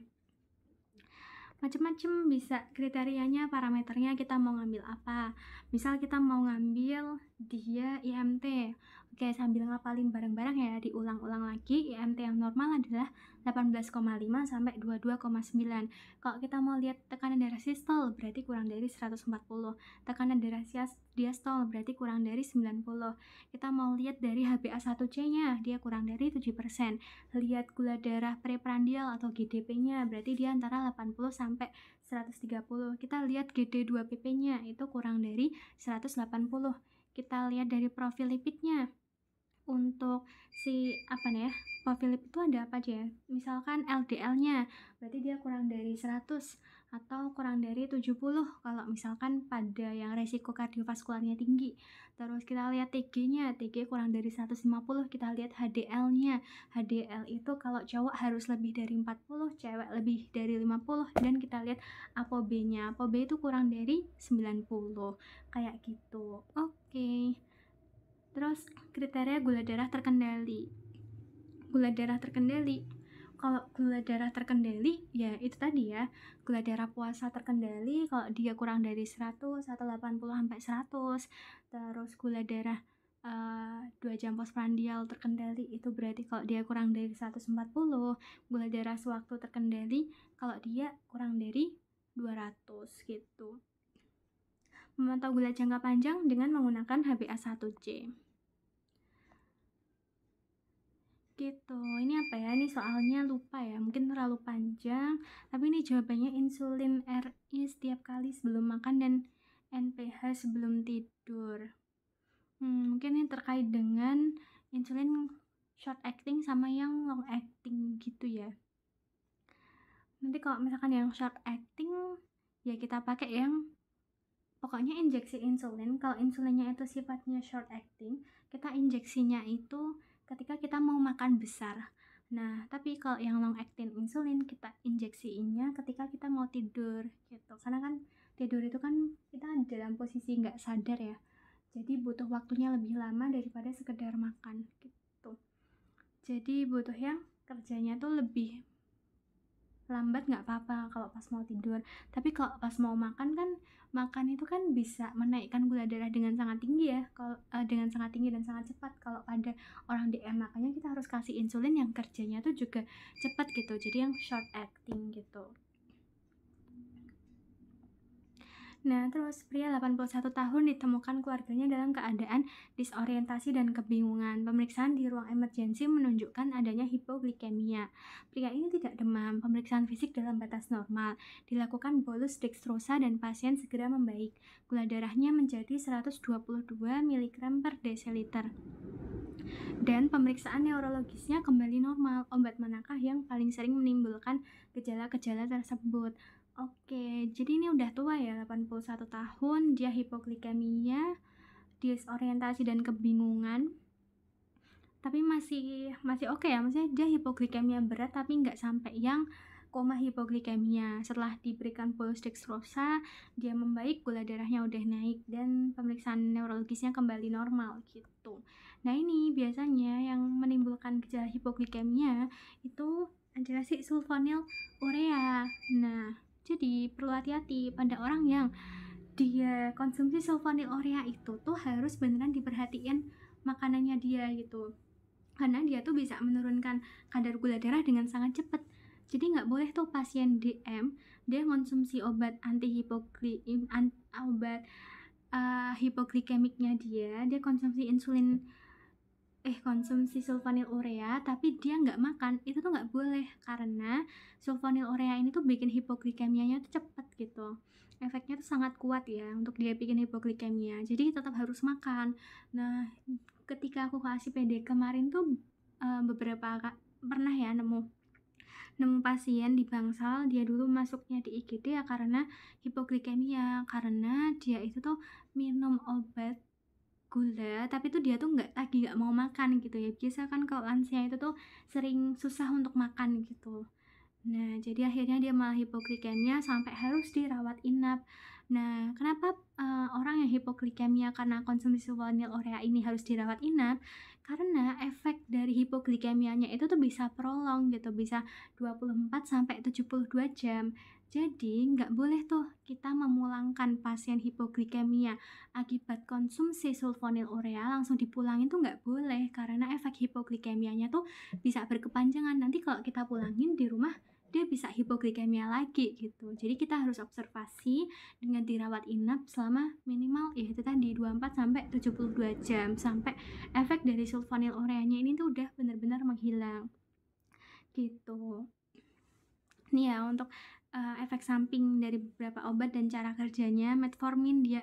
Macam-macam bisa kriterianya, parameternya kita mau ngambil apa. Misal kita mau ngambil dia IMT. Oke, sambil ngapalin bareng-bareng ya, diulang-ulang lagi. IMT yang normal adalah 18,5 sampai 22,9. Kalau kita mau lihat tekanan darah sistol berarti kurang dari 140. Tekanan darah diastol berarti kurang dari 90. Kita mau lihat dari HbA1c-nya, dia kurang dari 7%. Lihat gula darah preprandial atau GDP-nya, berarti dia antara 80 sampai 130. Kita lihat GD2PP-nya itu kurang dari 180. Kita lihat dari profil lipidnya. Untuk si profil lipid itu ada apa aja ya? Misalkan LDL-nya, berarti dia kurang dari 100 atau kurang dari 70 kalau misalkan pada yang resiko kardiovaskularnya tinggi. Terus kita lihat TG-nya, TG kurang dari 150. Kita lihat HDL-nya, HDL itu kalau cowok harus lebih dari 40, cewek lebih dari 50. Dan kita lihat ApoB-nya, ApoB itu kurang dari 90 kayak gitu. Oke. Terus kriteria gula darah terkendali. Kalau gula darah terkendali ya itu tadi ya, gula darah puasa terkendali kalau dia kurang dari 100 atau 80 sampai 100. Terus gula darah 2 jam postprandial terkendali itu berarti kalau dia kurang dari 140. Gula darah sewaktu terkendali kalau dia kurang dari 200 gitu. Memantau gula jangka panjang dengan menggunakan HbA1c. Gitu. Ini apa ya? Ini soalnya lupa ya. Mungkin terlalu panjang. Tapi ini jawabannya insulin RI setiap kali sebelum makan dan NPH sebelum tidur. Mungkin ini terkait dengan insulin short acting sama yang long acting gitu ya. Nanti kalau misalkan yang short acting ya kita pakai yang pokoknya injeksi insulin, kalau insulinnya itu sifatnya short acting, kita injeksinya itu ketika kita mau makan besar. Nah, tapi kalau yang long acting insulin kita injeksinya ketika kita mau tidur gitu. Karena kan tidur itu kan kita dalam posisi nggak sadar ya. Jadi butuh waktunya lebih lama daripada sekedar makan gitu. Jadi butuh yang kerjanya tuh lebih lambat nggak apa-apa kalau pas mau tidur, tapi kalau pas mau makan kan, makan itu kan bisa menaikkan gula darah dengan sangat tinggi ya, kalau dengan sangat tinggi dan sangat cepat kalau pada orang DM. Makanya kita harus kasih insulin yang kerjanya tuh juga cepat gitu, jadi yang short acting gitu. Nah, terus pria 81 tahun ditemukan keluarganya dalam keadaan disorientasi dan kebingungan. Pemeriksaan di ruang emergensi menunjukkan adanya hipoglikemia. Pria ini tidak demam, pemeriksaan fisik dalam batas normal. Dilakukan bolus dextrosa dan pasien segera membaik. Gula darahnya menjadi 122 mg per desiliter. Dan pemeriksaan neurologisnya kembali normal. Obat manakah yang paling sering menimbulkan gejala-gejala tersebut? Oke, jadi ini udah tua ya, 81 tahun, dia hipoglikemia, disorientasi dan kebingungan. Tapi masih oke ya, maksudnya dia hipoglikemia berat tapi nggak sampai yang koma hipoglikemia. Setelah diberikan bolus dextrosa, dia membaik, gula darahnya udah naik dan pemeriksaan neurologisnya kembali normal gitu. Nah, ini biasanya yang menimbulkan gejala hipoglikemia itu adalah si sulfonyl urea. Nah, jadi perlu hati-hati pada orang yang dia konsumsi sulfonyl urea itu tuh harus beneran diperhatiin makanannya dia gitu, karena dia tuh bisa menurunkan kadar gula darah dengan sangat cepat. Jadi nggak boleh tuh pasien DM dia konsumsi obat hipoglikemiknya dia konsumsi konsumsi sulfonyl urea tapi dia nggak makan, itu tuh nggak boleh, karena sulfonyl urea ini tuh bikin hipoglikemianya tuh cepet gitu, efeknya tuh sangat kuat ya untuk dia bikin hipoglikemia, jadi tetap harus makan. Nah, ketika aku kasih PD kemarin tuh pernah ya nemu pasien di Bangsal, dia dulu masuknya di IGD ya karena hipoglikemia, karena dia itu tuh minum obat gula tapi tuh dia tuh lagi nggak mau makan gitu ya. Biasa kan kalau lansia itu tuh sering susah untuk makan gitu. Nah, jadi akhirnya dia malah hipoglikemia sampai harus dirawat inap. Nah, kenapa orang yang hipoglikemia karena konsumsi sulfonyl urea ini harus dirawat inap? Karena efek dari hipoglikemianya itu tuh bisa prolong gitu, bisa 24 sampai 72 jam. Jadi nggak boleh tuh kita memulangkan pasien hipoglikemia akibat konsumsi sulfonyl urea langsung dipulangin tuh nggak boleh, karena efek hipoglikemianya tuh bisa berkepanjangan. Nanti kalau kita pulangin di rumah dia bisa hipoglikemia lagi gitu. Jadi kita harus observasi dengan dirawat inap selama minimal ya itu tadi 24 sampai 72 jam sampai efek dari sulfonyl ureanya ini tuh udah benar-benar menghilang gitu. Nih ya, untuk efek samping dari beberapa obat dan cara kerjanya. Metformin dia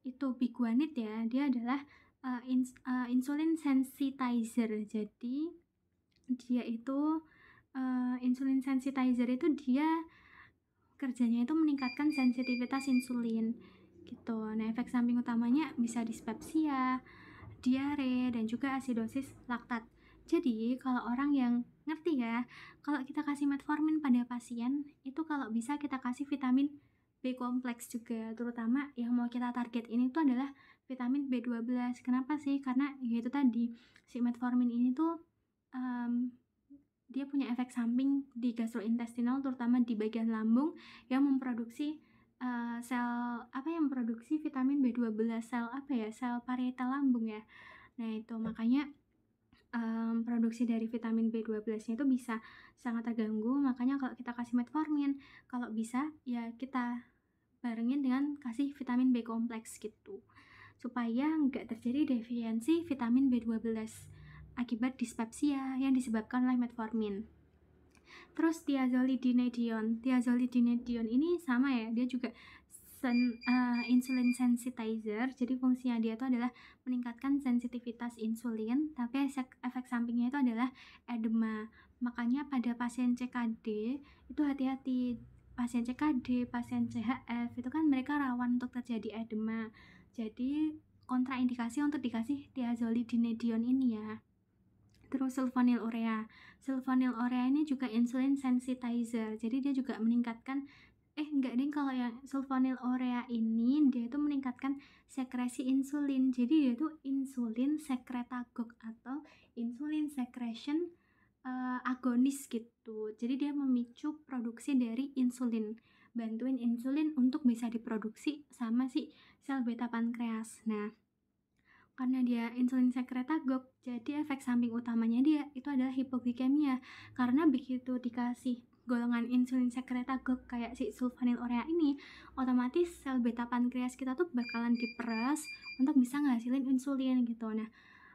itu biguanide ya, dia adalah insulin sensitizer. Jadi dia itu insulin sensitizer itu dia kerjanya itu meningkatkan sensitivitas insulin gitu. Nah, efek samping utamanya bisa dispepsia, diare, dan juga asidosis laktat. Jadi kalau orang yang ngerti ya, kalau kita kasih metformin pada pasien itu kalau bisa kita kasih vitamin B kompleks juga, terutama yang mau kita target ini tuh adalah vitamin B12. Kenapa sih? Karena yaitu tadi si metformin ini tuh dia punya efek samping di gastrointestinal, terutama di bagian lambung yang memproduksi yang memproduksi vitamin B12, sel parietal lambung ya. Nah, itu makanya produksi dari vitamin B12-nya itu bisa sangat terganggu. Makanya kalau kita kasih metformin, kalau bisa ya kita barengin dengan kasih vitamin B kompleks gitu, supaya nggak terjadi defiensi vitamin B12 akibat dispepsia yang disebabkan oleh metformin. Terus thiazolidinedione ini sama ya, dia juga insulin sensitizer. Jadi fungsinya dia itu adalah meningkatkan sensitivitas insulin, tapi efek sampingnya itu adalah edema. Makanya pada pasien CKD itu hati-hati pasien CKD, pasien CHF itu kan mereka rawan untuk terjadi edema. Jadi kontraindikasi untuk dikasih thiazolidinedion ini ya. Terus sulfonylurea. Sulfonylurea ini juga insulin sensitizer. Jadi dia juga meningkatkan enggak deh, kalau yang sulfonylurea ini dia itu meningkatkan sekresi insulin. Jadi dia itu insulin secretagogue atau insulin secretion agonis gitu. Jadi dia memicu produksi dari insulin, bantuin insulin untuk bisa diproduksi sama si sel beta pankreas. Nah, karena dia insulin secretagogue, jadi efek samping utamanya dia itu adalah hipoglikemia. Karena begitu dikasih golongan insulin secretagogue kayak si sulfonylurea ini, otomatis sel beta pankreas kita tuh bakalan diperas untuk bisa ngasilin insulin gitu. Nah,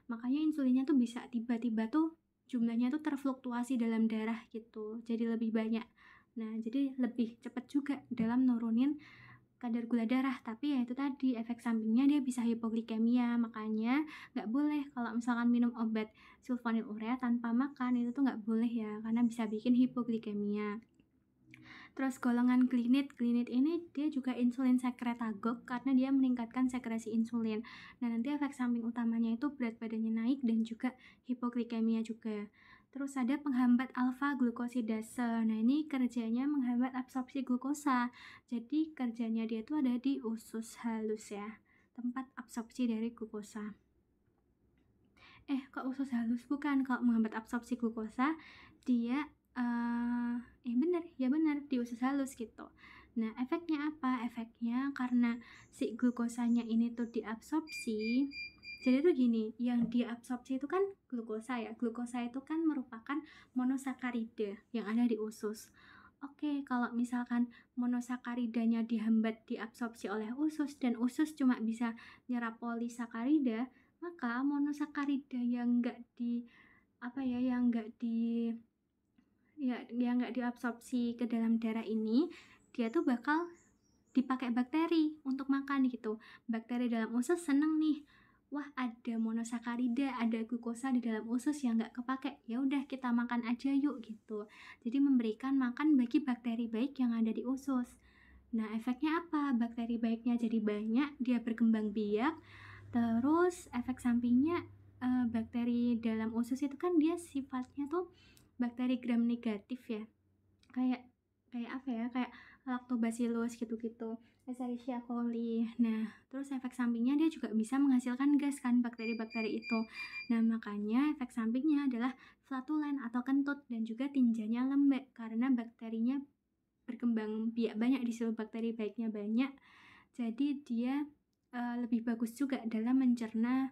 makanya insulinnya tuh bisa tiba-tiba tuh jumlahnya tuh terfluktuasi dalam darah gitu, jadi lebih banyak. Nah, jadi lebih cepat juga dalam nurunin kadar gula darah. Tapi ya itu tadi, efek sampingnya dia bisa hipoglikemia. Makanya nggak boleh kalau misalkan minum obat sulfonylurea tanpa makan, itu tuh nggak boleh ya, karena bisa bikin hipoglikemia. Terus golongan glinit ini dia juga insulin secretagogue karena dia meningkatkan sekresi insulin. Nah, nanti efek samping utamanya itu berat badannya naik dan juga hipoglikemia juga. Terus ada penghambat alfa glukosidase. Nah, ini kerjanya menghambat absorpsi glukosa. Jadi kerjanya dia itu ada di usus halus ya, tempat absorpsi dari glukosa. Kok usus halus? Bukan. Kalau menghambat absorpsi glukosa, dia benar di usus halus gitu. Nah, efeknya apa? Efeknya karena si glukosanya ini tuh diabsorpsi. Jadi tuh gini, yang diabsorpsi itu kan glukosa ya. Glukosa itu kan merupakan monosakarida yang ada di usus. Oke, kalau misalkan monosakaridanya dihambat diabsorpsi oleh usus dan usus cuma bisa nyerap polisakarida, maka monosakarida yang nggak diabsorpsi ke dalam darah ini, dia tuh bakal dipakai bakteri untuk makan gitu. Bakteri dalam usus seneng nih, wah ada monosakarida, ada glukosa di dalam usus yang nggak kepake, ya udah kita makan aja yuk gitu. Jadi memberikan makan bagi bakteri baik yang ada di usus. Nah, efeknya apa? Bakteri baiknya jadi banyak, dia berkembang biak. Terus efek sampingnya bakteri dalam usus itu kan dia sifatnya tuh bakteri gram negatif ya, kayak apa ya, kayak lactobacillus gitu-gitu, Escherichia coli. Nah, terus efek sampingnya dia juga bisa menghasilkan gas kan, bakteri-bakteri itu. Nah, makanya efek sampingnya adalah flatulen atau kentut dan juga tinjanya lembek karena bakterinya berkembang biak banyak di situ, bakteri baiknya banyak. Jadi dia lebih bagus juga dalam mencerna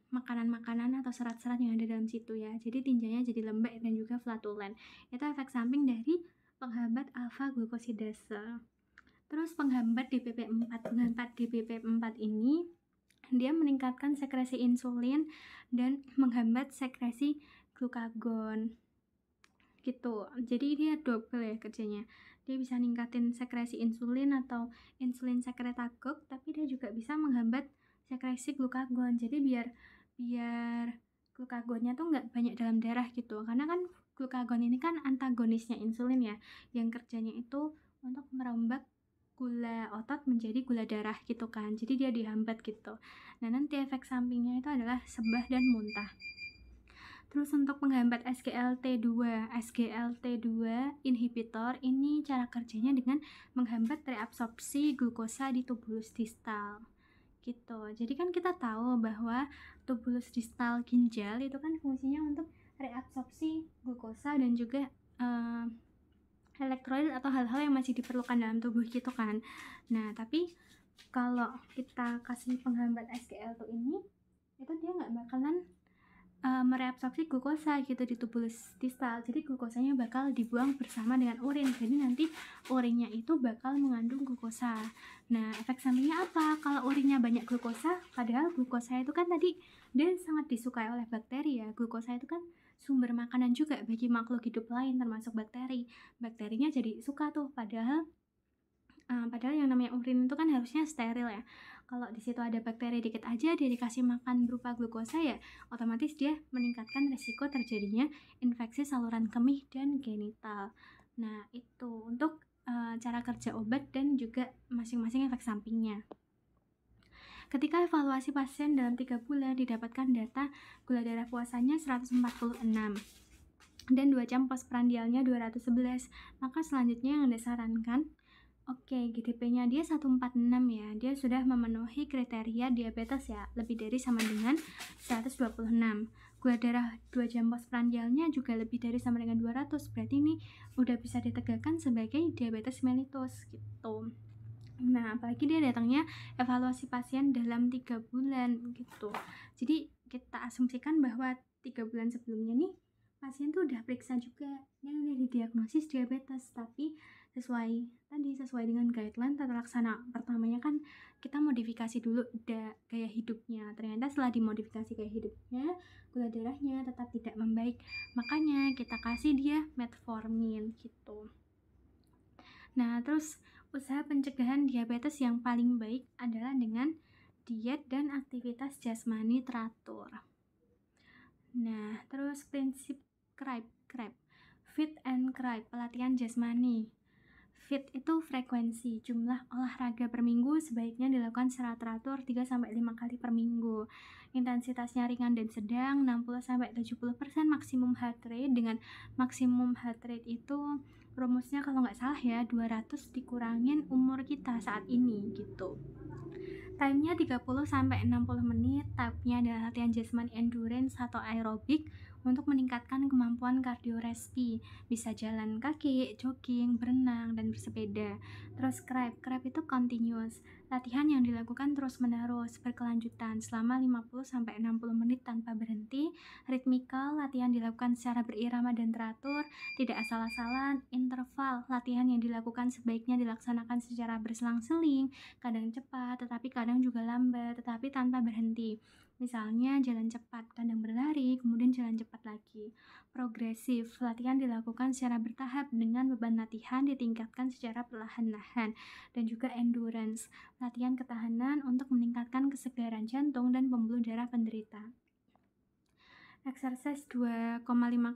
makanan-makanan atau serat-serat yang ada dalam situ ya. Jadi tinjanya jadi lembek dan juga flatulen. Itu efek samping dari penghambat alfa glukosidase. Terus penghambat DPP4. Penghambat DPP4 ini dia meningkatkan sekresi insulin dan menghambat sekresi glukagon gitu. Jadi dia double ya kerjanya. Dia bisa ningkatin sekresi insulin atau insulin secretagogue, tapi dia juga bisa menghambat sekresi glukagon. Jadi biar glukagonnya tuh nggak banyak dalam darah gitu. Karena kan glukagon ini kan antagonisnya insulin ya, yang kerjanya itu untuk merombak gula otot menjadi gula darah gitu kan. Jadi dia dihambat gitu. Nah, nanti efek sampingnya itu adalah sebah dan muntah. Terus untuk penghambat SGLT2 inhibitor ini cara kerjanya dengan menghambat reabsorpsi glukosa di tubulus distal gitu. Jadi kan kita tahu bahwa tubulus distal ginjal itu kan fungsinya untuk reabsorpsi glukosa dan juga elektrolit atau hal-hal yang masih diperlukan dalam tubuh gitu kan. Nah, tapi kalau kita kasih penghambat SGLT2 ini, itu dia nggak bakalan mereabsorpsi glukosa gitu di tubulus distal. Jadi glukosanya bakal dibuang bersama dengan urin. Jadi nanti urinnya itu bakal mengandung glukosa. Nah, efek sampingnya apa? Kalau urinnya banyak glukosa, padahal glukosa itu kan tadi dia sangat disukai oleh bakteri ya. Glukosa itu kan sumber makanan juga bagi makhluk hidup lain termasuk bakteri. Bakterinya jadi suka tuh, padahal yang namanya urin itu kan harusnya steril ya. Kalau di situ ada bakteri dikit aja, dia dikasih makan berupa glukosa ya, otomatis dia meningkatkan resiko terjadinya infeksi saluran kemih dan genital. Nah, itu untuk cara kerja obat dan juga masing-masing efek sampingnya. Ketika evaluasi pasien dalam 3 bulan didapatkan data gula darah puasanya 146 dan 2 jam postprandialnya 211. Maka selanjutnya yang Anda sarankan, oke, GDP-nya dia 146 ya. Dia sudah memenuhi kriteria diabetes ya, lebih dari sama dengan 126. Gula darah 2 jam postprandialnya juga lebih dari sama dengan 200. Berarti ini udah bisa ditegakkan sebagai diabetes mellitus gitu. Nah, apalagi dia datangnya evaluasi pasien dalam 3 bulan gitu. Jadi kita asumsikan bahwa 3 bulan sebelumnya nih pasien tuh udah periksa juga dan udah didiagnosis diabetes, tapi sesuai dengan guideline tata laksana pertamanya kan kita modifikasi dulu gaya hidupnya. Ternyata setelah dimodifikasi gaya hidupnya, gula darahnya tetap tidak membaik. Makanya kita kasih dia metformin gitu. Nah, terus usaha pencegahan diabetes yang paling baik adalah dengan diet dan aktivitas jasmani teratur. Nah, terus prinsip CRIBE, Fit and CRIBE, pelatihan jasmani. Fit itu frekuensi, jumlah olahraga per minggu sebaiknya dilakukan secara teratur 3-5 kali per minggu. Intensitasnya ringan dan sedang, 60-70% maksimum heart rate. Dengan maksimum heart rate itu rumusnya kalau nggak salah ya 200 dikurangin umur kita saat ini gitu. Time-nya 30-60 menit. Type-nya adalah latihan jasmani endurance atau aerobik untuk meningkatkan kemampuan kardiorespi. Bisa jalan kaki, jogging, berenang, dan bersepeda. Terus CRIBE itu continuous. Latihan yang dilakukan terus-menerus berkelanjutan selama 50-60 menit tanpa berhenti. Ritmikal, latihan dilakukan secara berirama dan teratur, tidak asal-asalan. Interval, latihan yang dilakukan sebaiknya dilaksanakan secara berselang-seling, kadang cepat, tetapi kadang juga lambat, tetapi tanpa berhenti. Misalnya jalan cepat, kadang berlari, kemudian jalan cepat lagi. Progresif, latihan dilakukan secara bertahap dengan beban latihan ditingkatkan secara perlahan-lahan. Dan juga endurance, latihan ketahanan untuk meningkatkan kesegaran jantung dan pembuluh darah penderita. Exercise 2,5 km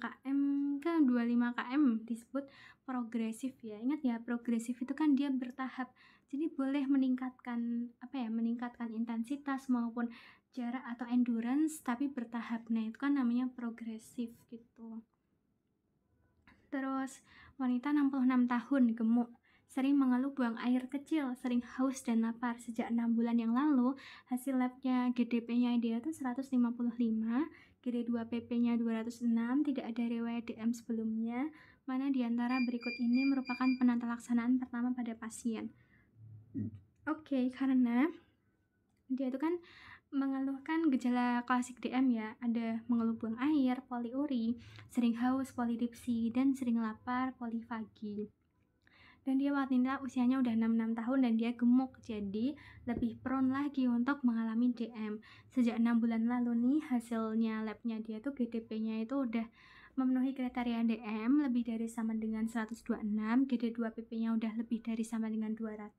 ke 25 km disebut progresif ya. Ingat ya, progresif itu kan dia bertahap. Jadi boleh meningkatkan meningkatkan intensitas maupun jarak atau endurance tapi bertahap. Nah, itu kan namanya progresif gitu. Terus wanita 66 tahun, gemuk, sering mengeluh buang air kecil, sering haus dan lapar. Sejak 6 bulan yang lalu, hasil labnya GDP-nya dia tuh 155, GD2-PP-nya 206, tidak ada riwayat DM sebelumnya. Mana di antara berikut ini merupakan penata laksanaan pertama pada pasien? Oke, karena dia itu kan mengeluhkan gejala klasik DM ya, ada mengeluh buang air, poliuri, sering haus, polidipsi, dan sering lapar, polifagi. Dan dia wanita usianya udah 66 tahun dan dia gemuk, jadi lebih prone lagi untuk mengalami DM. Sejak 6 bulan lalu nih, hasilnya labnya dia tuh GDP-nya itu udah memenuhi kriteria DM, lebih dari sama dengan 126, GD2-PP-nya udah lebih dari sama dengan 200.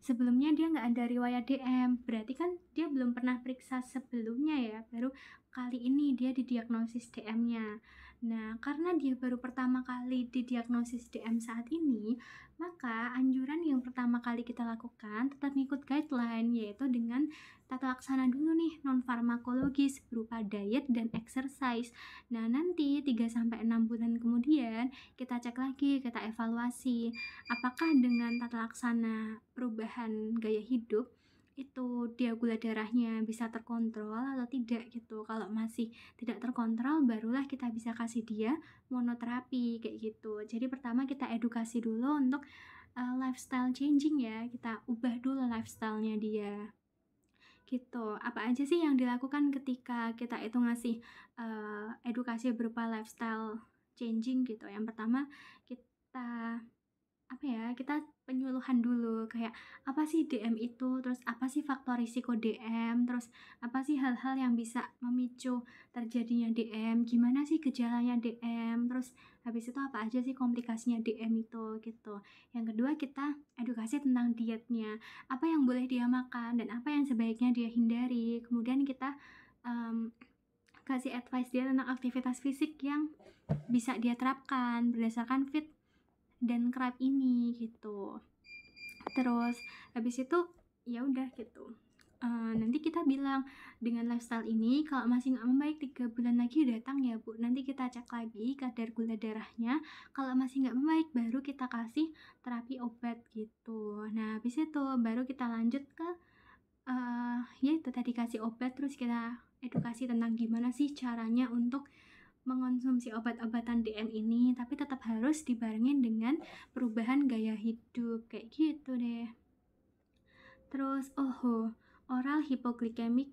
Sebelumnya dia nggak ada riwayat DM, berarti kan dia belum pernah periksa sebelumnya ya, baru kali ini dia didiagnosis DM-nya. Nah, karena dia baru pertama kali didiagnosis DM saat ini, maka anjuran yang pertama kali kita lakukan tetap ngikut guideline, yaitu dengan tata laksana dulu nih non-farmakologis berupa diet dan exercise. Nah, nanti 3-6 bulan kemudian kita cek lagi, kita evaluasi apakah dengan tata laksana perubahan gaya hidup itu dia gula darahnya bisa terkontrol atau tidak gitu. Kalau masih tidak terkontrol, barulah kita bisa kasih dia monoterapi kayak gitu. Jadi pertama kita edukasi dulu untuk lifestyle changing ya, kita ubah dulu lifestyle-nya dia gitu. Apa aja sih yang dilakukan ketika kita itu ngasih edukasi berupa lifestyle changing gitu? Yang pertama kita kita penyuluhan dulu, kayak apa sih DM itu, terus apa sih faktor risiko DM, terus apa sih hal-hal yang bisa memicu terjadinya DM, gimana sih gejalanya DM, terus habis itu apa aja sih komplikasinya DM itu gitu. Yang kedua kita edukasi tentang dietnya, apa yang boleh dia makan dan apa yang sebaiknya dia hindari. Kemudian kita kasih advice dia tentang aktivitas fisik yang bisa dia terapkan berdasarkan fit dan crab ini gitu. Terus habis itu ya udah gitu. Nanti kita bilang dengan lifestyle ini kalau masih nggak membaik 3 bulan lagi datang ya Bu, nanti kita cek lagi kadar gula darahnya, kalau masih nggak membaik baru kita kasih terapi obat gitu. Nah habis itu baru kita lanjut ke ya itu tadi kasih obat, terus kita edukasi tentang gimana sih caranya untuk mengonsumsi obat-obatan DM ini, tapi tetap harus dibarengin dengan perubahan gaya hidup kayak gitu deh. Terus oral hipoglikemik,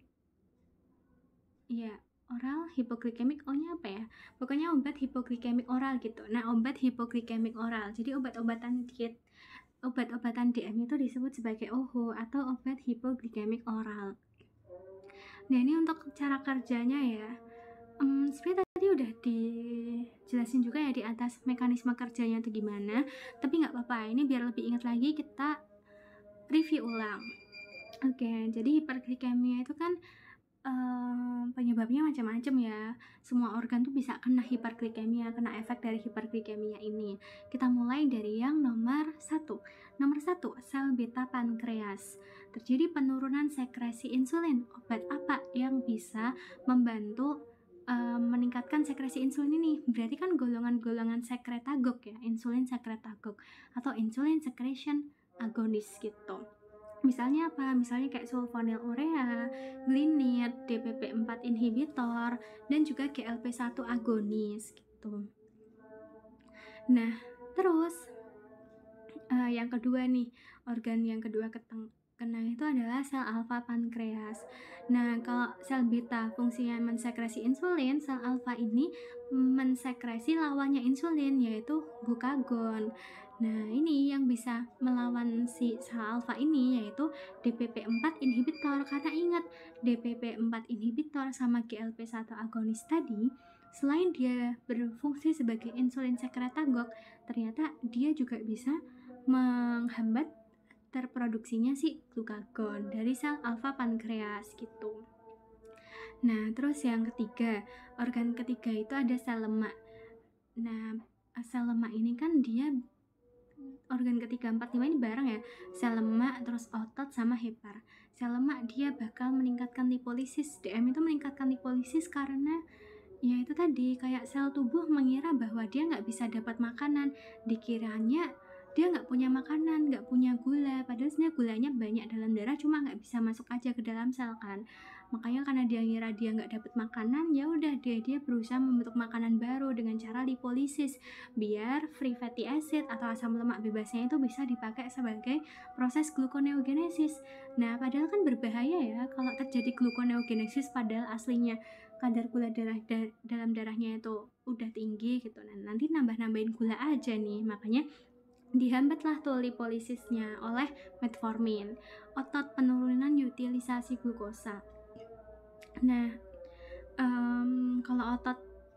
ya oral hipoglikemik O-nya apa ya, pokoknya obat hipoglikemik oral gitu. Nah obat hipoglikemik oral, jadi obat-obatan diet, obat-obatan DM itu disebut sebagai OHO atau obat hipoglikemik oral. Nah ini untuk cara kerjanya ya, sebenarnya tadi udah dijelasin juga ya di atas mekanisme kerjanya itu gimana, tapi nggak apa-apa, ini biar lebih ingat lagi kita review ulang. Oke, jadi hiperglikemia itu kan penyebabnya macam-macam ya. Semua organ tuh bisa kena hiperglikemia, kena efek dari hiperglikemia ini. Kita mulai dari yang nomor 1. Nomor 1, sel beta pankreas. Terjadi penurunan sekresi insulin. Obat apa yang bisa membantu meningkatkan sekresi insulin ini? Berarti kan golongan-golongan sekretagog ya, insulin sekretagog atau insulin secretion agonis gitu. Misalnya apa? Misalnya kayak sulfonylurea, glinit, DPP-4 inhibitor, dan juga GLP-1 agonis gitu. Nah, terus yang kedua nih, organ yang kedua kena itu adalah sel alfa pankreas. Nah, kalau sel beta fungsinya mensekresi insulin, sel alfa ini mensekresi lawannya insulin yaitu glukagon. Nah, ini yang bisa melawan si sel alfa ini yaitu DPP-4 inhibitor. Karena ingat, DPP-4 inhibitor sama GLP-1 agonis tadi, selain dia berfungsi sebagai insulin sekretagog, ternyata dia juga bisa menghambat terproduksinya si glukagon dari sel alfa pankreas gitu. Nah, terus yang ketiga, organ ketiga itu ada sel lemak. Nah, sel lemak ini kan dia organ ketiga 4 5 ini bareng ya, sel lemak, terus otot sama hepar. Sel lemak dia bakal meningkatkan lipolisis. DM itu meningkatkan lipolisis karena ya itu tadi, kayak sel tubuh mengira bahwa dia nggak bisa dapat makanan, dikiranya dia nggak punya makanan, nggak punya gula, padahal sebenarnya gulanya banyak dalam darah, cuma nggak bisa masuk aja ke dalam sel kan. Makanya karena dia ngira dia nggak dapat makanan, ya udah dia berusaha membentuk makanan baru dengan cara lipolisis, biar free fatty acid atau asam lemak bebasnya itu bisa dipakai sebagai proses gluconeogenesis. Nah padahal kan berbahaya ya kalau terjadi gluconeogenesis, padahal aslinya kadar gula dalam darahnya itu udah tinggi gitu. Nah, nanti nambah-nambahin gula aja nih, makanya dihambatlah tuh lipolisisnya oleh metformin, otot penurunan utilisasi glukosa. Nah, kalau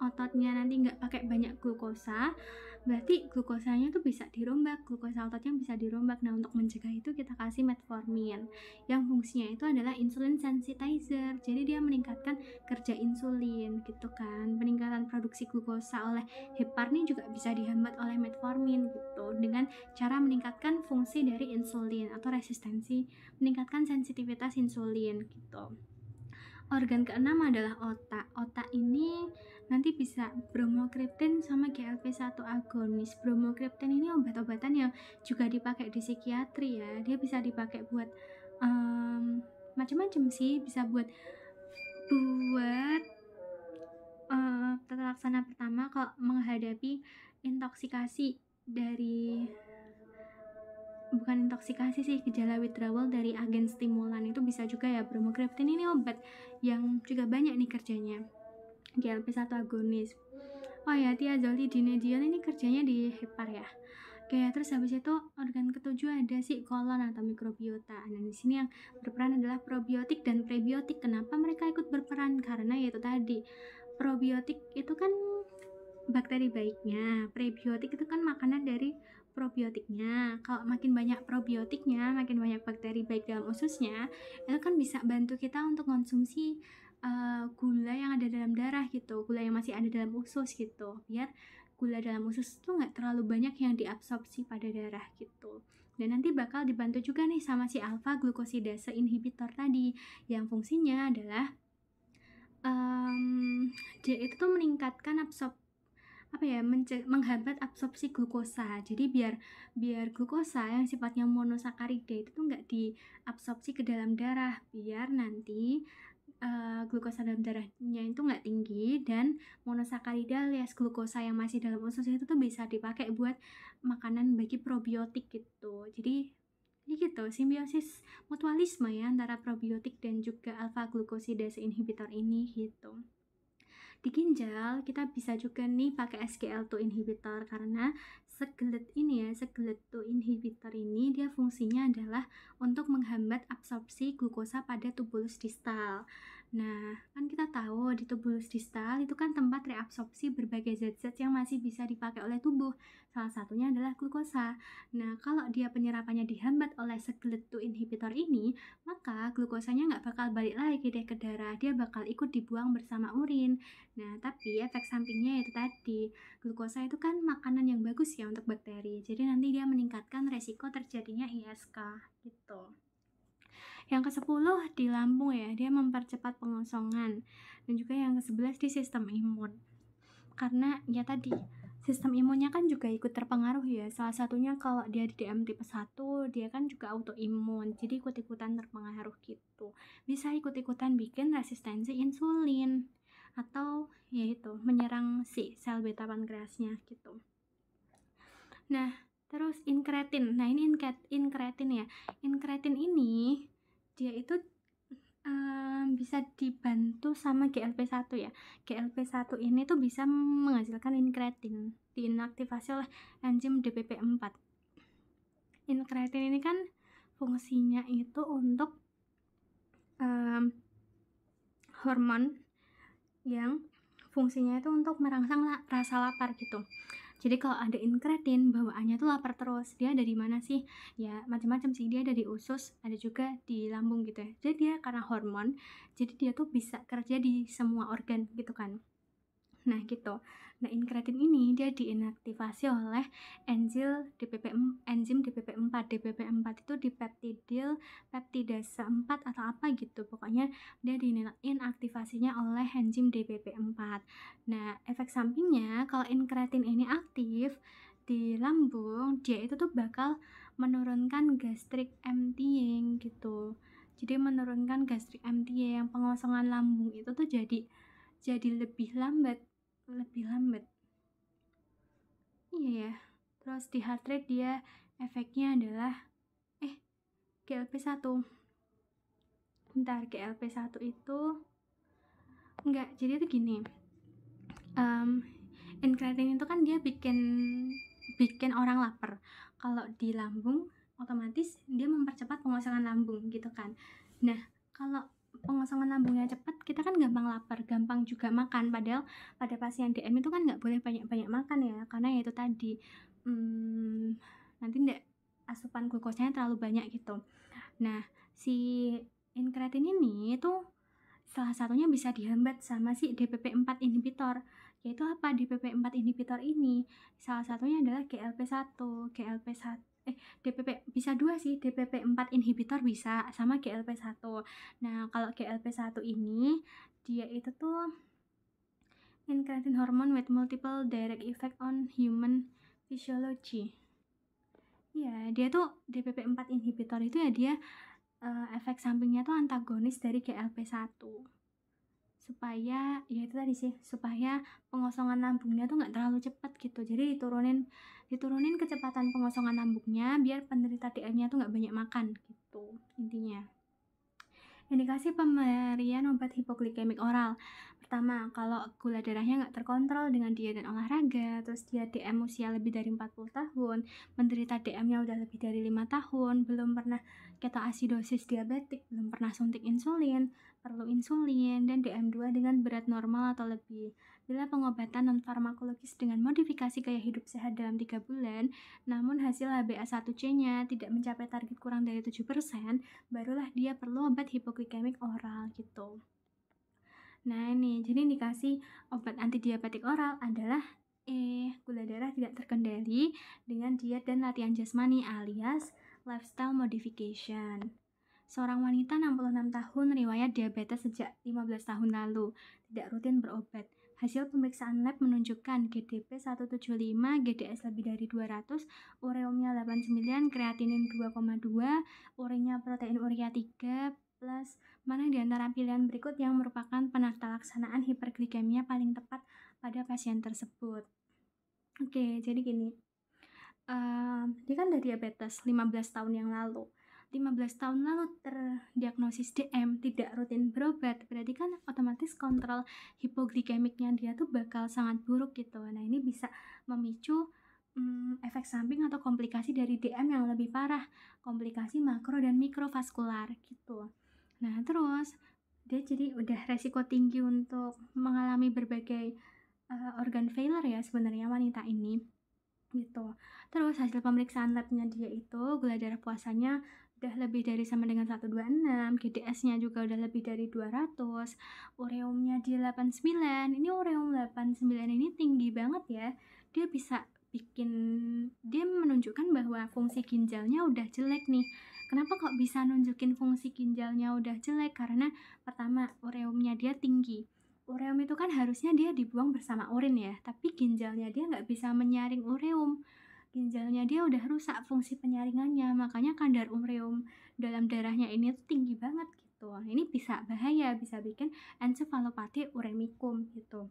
ototnya nanti nggak pakai banyak glukosa, berarti glukosanya tuh bisa dirombak, glukosa ototnya bisa dirombak. Nah, untuk mencegah itu kita kasih metformin yang fungsinya itu adalah insulin sensitizer, jadi dia meningkatkan kerja insulin gitu kan. Peningkatan produksi glukosa oleh hepar nih juga bisa dihambat oleh metformin gitu, dengan cara meningkatkan fungsi dari insulin atau resistensi, meningkatkan sensitivitas insulin gitu. Organ keenam adalah otak. Otak ini nanti bisa bromokriptin sama GLP-1 agonis. Bromokriptin ini obat-obatan yang juga dipakai di psikiatri ya. Dia bisa dipakai buat macam-macam sih. Bisa buat tata laksana pertama kalau menghadapi intoksikasi dari, bukan intoksikasi sih, gejala withdrawal dari agen stimulan itu bisa juga ya. Bromokriptin ini obat yang juga banyak nih kerjanya. GLP-1 agonis. Oh ya, thiazolidinediol ini kerjanya di hepar ya. Oke, terus habis itu organ ketujuh ada si kolon atau mikrobiota. Nah, di sini yang berperan adalah probiotik dan prebiotik. Kenapa mereka ikut berperan? Karena yaitu tadi, probiotik itu kan bakteri baiknya, prebiotik itu kan makanan dari probiotiknya. Kalau makin banyak probiotiknya, makin banyak bakteri baik dalam ususnya, itu kan bisa bantu kita untuk konsumsi gula yang ada dalam darah gitu, gula yang masih ada dalam usus gitu, biar gula dalam usus tuh nggak terlalu banyak yang diabsorpsi pada darah gitu. Dan nanti bakal dibantu juga nih sama si alpha glukosidase inhibitor tadi, yang fungsinya adalah dia itu tuh meningkatkan menghambat absorpsi glukosa. Jadi biar glukosa yang sifatnya monosakarida itu tuh nggak diabsorpsi ke dalam darah, biar nanti glukosa dalam darahnya itu nggak tinggi, dan monosakarida alias glukosa yang masih dalam usus itu tuh bisa dipakai buat makanan bagi probiotik gitu. Jadi ini gitu, simbiosis mutualisme ya antara probiotik dan juga alpha glukosidase inhibitor ini gitu. Di ginjal kita bisa juga nih pakai SGLT2 inhibitor, karena SGLT2 inhibitor ini dia fungsinya adalah untuk menghambat absorpsi glukosa pada tubulus distal. Nah, kan kita tahu di tubulus distal itu kan tempat reabsorpsi berbagai zat-zat yang masih bisa dipakai oleh tubuh. Salah satunya adalah glukosa. Nah, kalau dia penyerapannya dihambat oleh SGLT2 inhibitor ini, maka glukosanya nggak bakal balik lagi deh ke darah, dia bakal ikut dibuang bersama urin. Nah, tapi efek sampingnya itu tadi, glukosa itu kan makanan yang bagus ya untuk bakteri, jadi nanti dia meningkatkan resiko terjadinya ISK gitu. Yang ke-10 di lambung ya, dia mempercepat pengosongan. Dan juga yang ke-11 di sistem imun. Karena ya tadi, sistem imunnya kan juga ikut terpengaruh ya. Salah satunya kalau dia di DM tipe 1, dia kan juga autoimun. Jadi ikut-ikutan terpengaruh gitu. Bisa ikut-ikutan bikin resistensi insulin, atau yaitu menyerang si sel beta pankreasnya gitu. Nah, terus inkretin. Nah, ini inkretin ya. Inkretin ini dia itu bisa dibantu sama GLP-1 ya. GLP-1 ini tuh bisa menghasilkan inkretin, diinaktivasi oleh enzim DPP4. Inkretin ini kan fungsinya itu untuk hormon yang fungsinya itu untuk merangsang rasa lapar gitu. Jadi kalau ada inkretin, bawaannya tuh lapar terus. Dia ada di mana sih? Ya macam-macam sih. Dia ada di usus, ada juga di lambung gitu ya. Jadi dia karena hormon, jadi dia tuh bisa kerja di semua organ gitu kan. Nah gitu. Nah, inkretin ini dia diinaktivasi oleh enzim DPP4. DPP4 itu dipeptidil peptidase 4 atau apa gitu. Pokoknya dia diinaktivasinya oleh enzim DPP4. Nah, efek sampingnya kalau inkretin ini aktif di lambung, dia itu tuh bakal menurunkan gastric emptying gitu. Jadi menurunkan gastric emptying, pengosongan lambung itu tuh jadi lebih lambat. Iya ya. Terus di heart rate dia efeknya adalah GLP-1. Bentar, GLP-1 itu enggak, jadi itu gini. Inkretin itu kan dia bikin orang lapar. Kalau di lambung otomatis dia mempercepat pengosongan lambung gitu kan. Nah, kalau pengosongan lambungnya cepat, kita kan gampang lapar, gampang juga makan. Padahal pada pasien DM itu kan nggak boleh banyak-banyak makan ya, karena ya itu tadi nanti asupan glukosanya terlalu banyak gitu. Nah, si inkretin ini tuh salah satunya bisa dihambat sama si DPP4 inhibitor. Yaitu apa DPP4 inhibitor ini? Salah satunya adalah GLP-1. DPP bisa dua sih, DPP4 inhibitor bisa sama GLP-1. Nah, kalau GLP-1 ini dia itu tuh incretin hormone with multiple direct effect on human physiology. Ya, dia tuh DPP4 inhibitor itu ya dia efek sampingnya tuh antagonis dari GLP-1. Supaya ya itu tadi sih, supaya pengosongan lambungnya tuh nggak terlalu cepat gitu. Jadi diturunin kecepatan pengosongan lambungnya biar penderita DM-nya tuh nggak banyak makan gitu intinya. Indikasi pemberian obat hipoglikemik oral. Pertama, kalau gula darahnya nggak terkontrol dengan diet dan olahraga, terus dia DM usia lebih dari 40 tahun, menderita DM-nya udah lebih dari 5 tahun, belum pernah ketoasidosis diabetik, belum pernah suntik insulin, perlu insulin, dan DM2 dengan berat normal atau lebih. Bila pengobatan non-farmakologis dengan modifikasi gaya hidup sehat dalam 3 bulan, namun hasil HbA1c-nya tidak mencapai target kurang dari 7%, barulah dia perlu obat hipoglikemik oral gitu. Nah ini, jadi indikasi obat antidiabetik oral adalah Gula darah tidak terkendali dengan diet dan latihan jasmani alias lifestyle modification. Seorang wanita 66 tahun riwayat diabetes sejak 15 tahun lalu, tidak rutin berobat. Hasil pemeriksaan lab menunjukkan GDP 175, GDS lebih dari 200, ureumnya 89, kreatinin 2,2, urinnya protein urea 3, plus mana di antara pilihan berikut yang merupakan penata laksanaan hiperglikemia paling tepat pada pasien tersebut. Oke, jadi gini, dia kan udah diabetes 15 tahun yang lalu. 15 tahun lalu terdiagnosis DM, tidak rutin berobat, berarti kan otomatis kontrol hipoglikemiknya dia tuh bakal sangat buruk gitu. Nah, ini bisa memicu efek samping atau komplikasi dari DM yang lebih parah, komplikasi makro dan mikrovaskular gitu. Nah, terus dia jadi udah resiko tinggi untuk mengalami berbagai organ failure ya sebenarnya wanita ini gitu. Terus hasil pemeriksaan labnya dia itu gula darah puasanya udah lebih dari sama dengan 126, GDS-nya juga udah lebih dari 200, ureumnya di 89. Ini ureum 89 ini tinggi banget ya. Dia bisa dia menunjukkan bahwa fungsi ginjalnya udah jelek nih. Kenapa kok bisa nunjukin fungsi ginjalnya udah jelek? Karena pertama, ureumnya dia tinggi. Ureum itu kan harusnya dia dibuang bersama urin ya, tapi ginjalnya dia nggak bisa menyaring ureum. Ginjalnya dia udah rusak fungsi penyaringannya, makanya kadar ureum dalam darahnya ini tuh tinggi banget gitu. Ini bisa bahaya, bisa bikin encephalopathy uremicum gitu.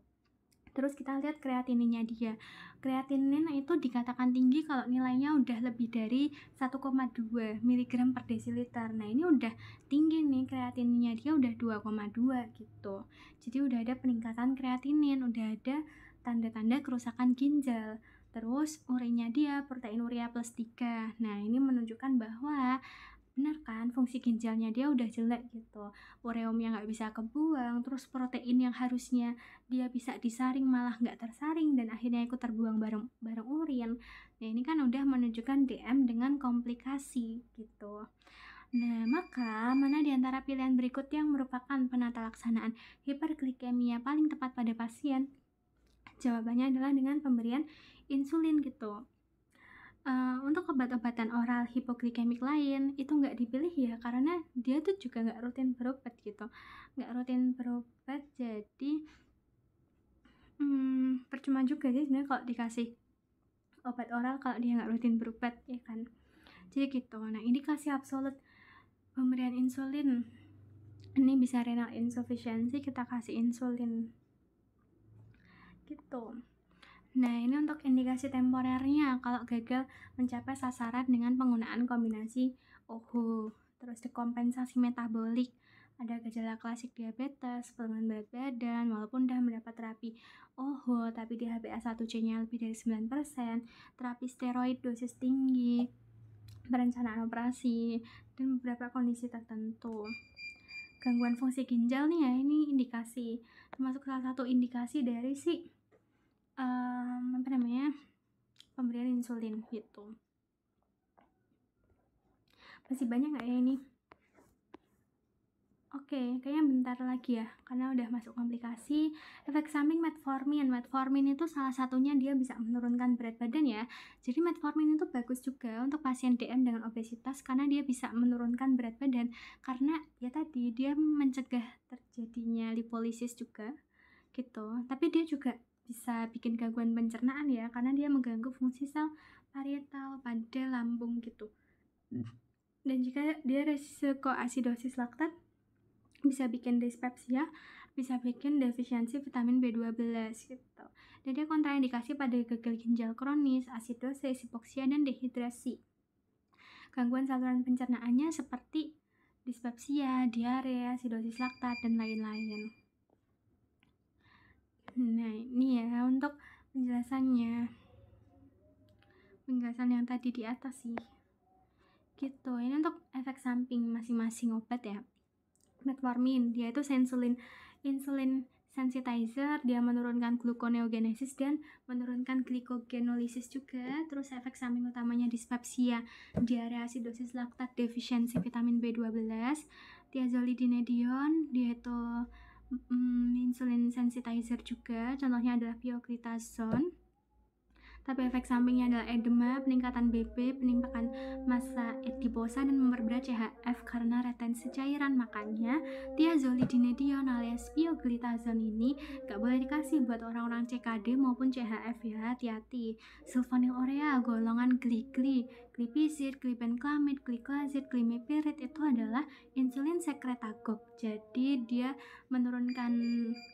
Terus kita lihat kreatininnya dia. Kreatinin itu dikatakan tinggi kalau nilainya udah lebih dari 1,2 mg per desiliter. Nah, ini udah tinggi nih, kreatininnya dia udah 2,2 gitu. Jadi udah ada peningkatan kreatinin, udah ada tanda-tanda kerusakan ginjal. Terus urinnya dia protein urea plus 3. Nah, ini menunjukkan bahwa benar kan, fungsi ginjalnya dia udah jelek gitu, ureumnya nggak bisa kebuang, terus protein yang harusnya dia bisa disaring malah nggak tersaring dan akhirnya ikut terbuang bareng urin. Nah, ini kan udah menunjukkan DM dengan komplikasi gitu. Nah, maka mana di antara pilihan berikut yang merupakan penata laksanaan hiperglikemia paling tepat pada pasien? Jawabannya adalah dengan pemberian insulin gitu. Untuk obat-obatan oral hipoglikemik lain itu nggak dipilih ya karena dia tuh juga nggak rutin berobat gitu, jadi percuma juga sih sebenarnya kalau dikasih obat oral kalau dia nggak rutin berobat ya kan. Jadi gitu. Nah, indikasi absolut pemberian insulin ini bisa renal insufficiency, kita kasih insulin gitu. Nah, ini untuk indikasi temporernya kalau gagal mencapai sasaran dengan penggunaan kombinasi OHO. Terus dekompensasi metabolik, ada gejala klasik diabetes, penurunan berat badan walaupun udah mendapat terapi OHO tapi di HbA1c-nya lebih dari 9%, terapi steroid dosis tinggi, perencanaan operasi, dan beberapa kondisi tertentu. Gangguan fungsi ginjal nih ya, ini indikasi, termasuk salah satu indikasi dari pemberian insulin gitu. Masih banyak nggak ya ini? Oke, kayaknya bentar lagi ya, karena udah masuk komplikasi. Efek samping metformin. Metformin itu salah satunya dia bisa menurunkan berat badan ya. Jadi metformin itu bagus juga untuk pasien DM dengan obesitas karena dia bisa menurunkan berat badan. Karena ya tadi dia mencegah terjadinya lipolisis juga gitu. Tapi dia juga bisa bikin gangguan pencernaan ya, karena dia mengganggu fungsi sel parietal pada lambung gitu. Dan jika dia resiko asidosis laktat, bisa bikin dispepsia, bisa bikin defisiensi vitamin B12 gitu. Dan dia kontraindikasi pada gagal ginjal kronis, asidosis, hipoksia, dan dehidrasi. Gangguan saluran pencernaannya seperti dispepsia, diare, asidosis laktat, dan lain-lain. Nah, ini ya untuk penjelasan yang tadi di atas sih gitu. Ini untuk efek samping masing-masing obat ya. Metformin dia itu insulin sensitizer, dia menurunkan gluconeogenesis dan menurunkan glycogenolysis juga. Terus efek samping utamanya dispepsia, diare, asidosis laktat, defisiensi vitamin B12. Tiazolidinedion dia itu insulin sensitizer juga, contohnya adalah pioglitazone. tapi efek sampingnya adalah edema, peningkatan BB, peningkatan massa adiposa, dan memperberat CHF karena retensi cairan. Makanya thiazolidinedione alias pioglitazone ini gak boleh dikasih buat orang-orang CKD maupun CHF ya, hati-hati. Sulfonylurea golongan glikli, glipizid, glibenclamid, gliclazid, glimepiride itu adalah insulin sekretagog. Jadi dia menurunkan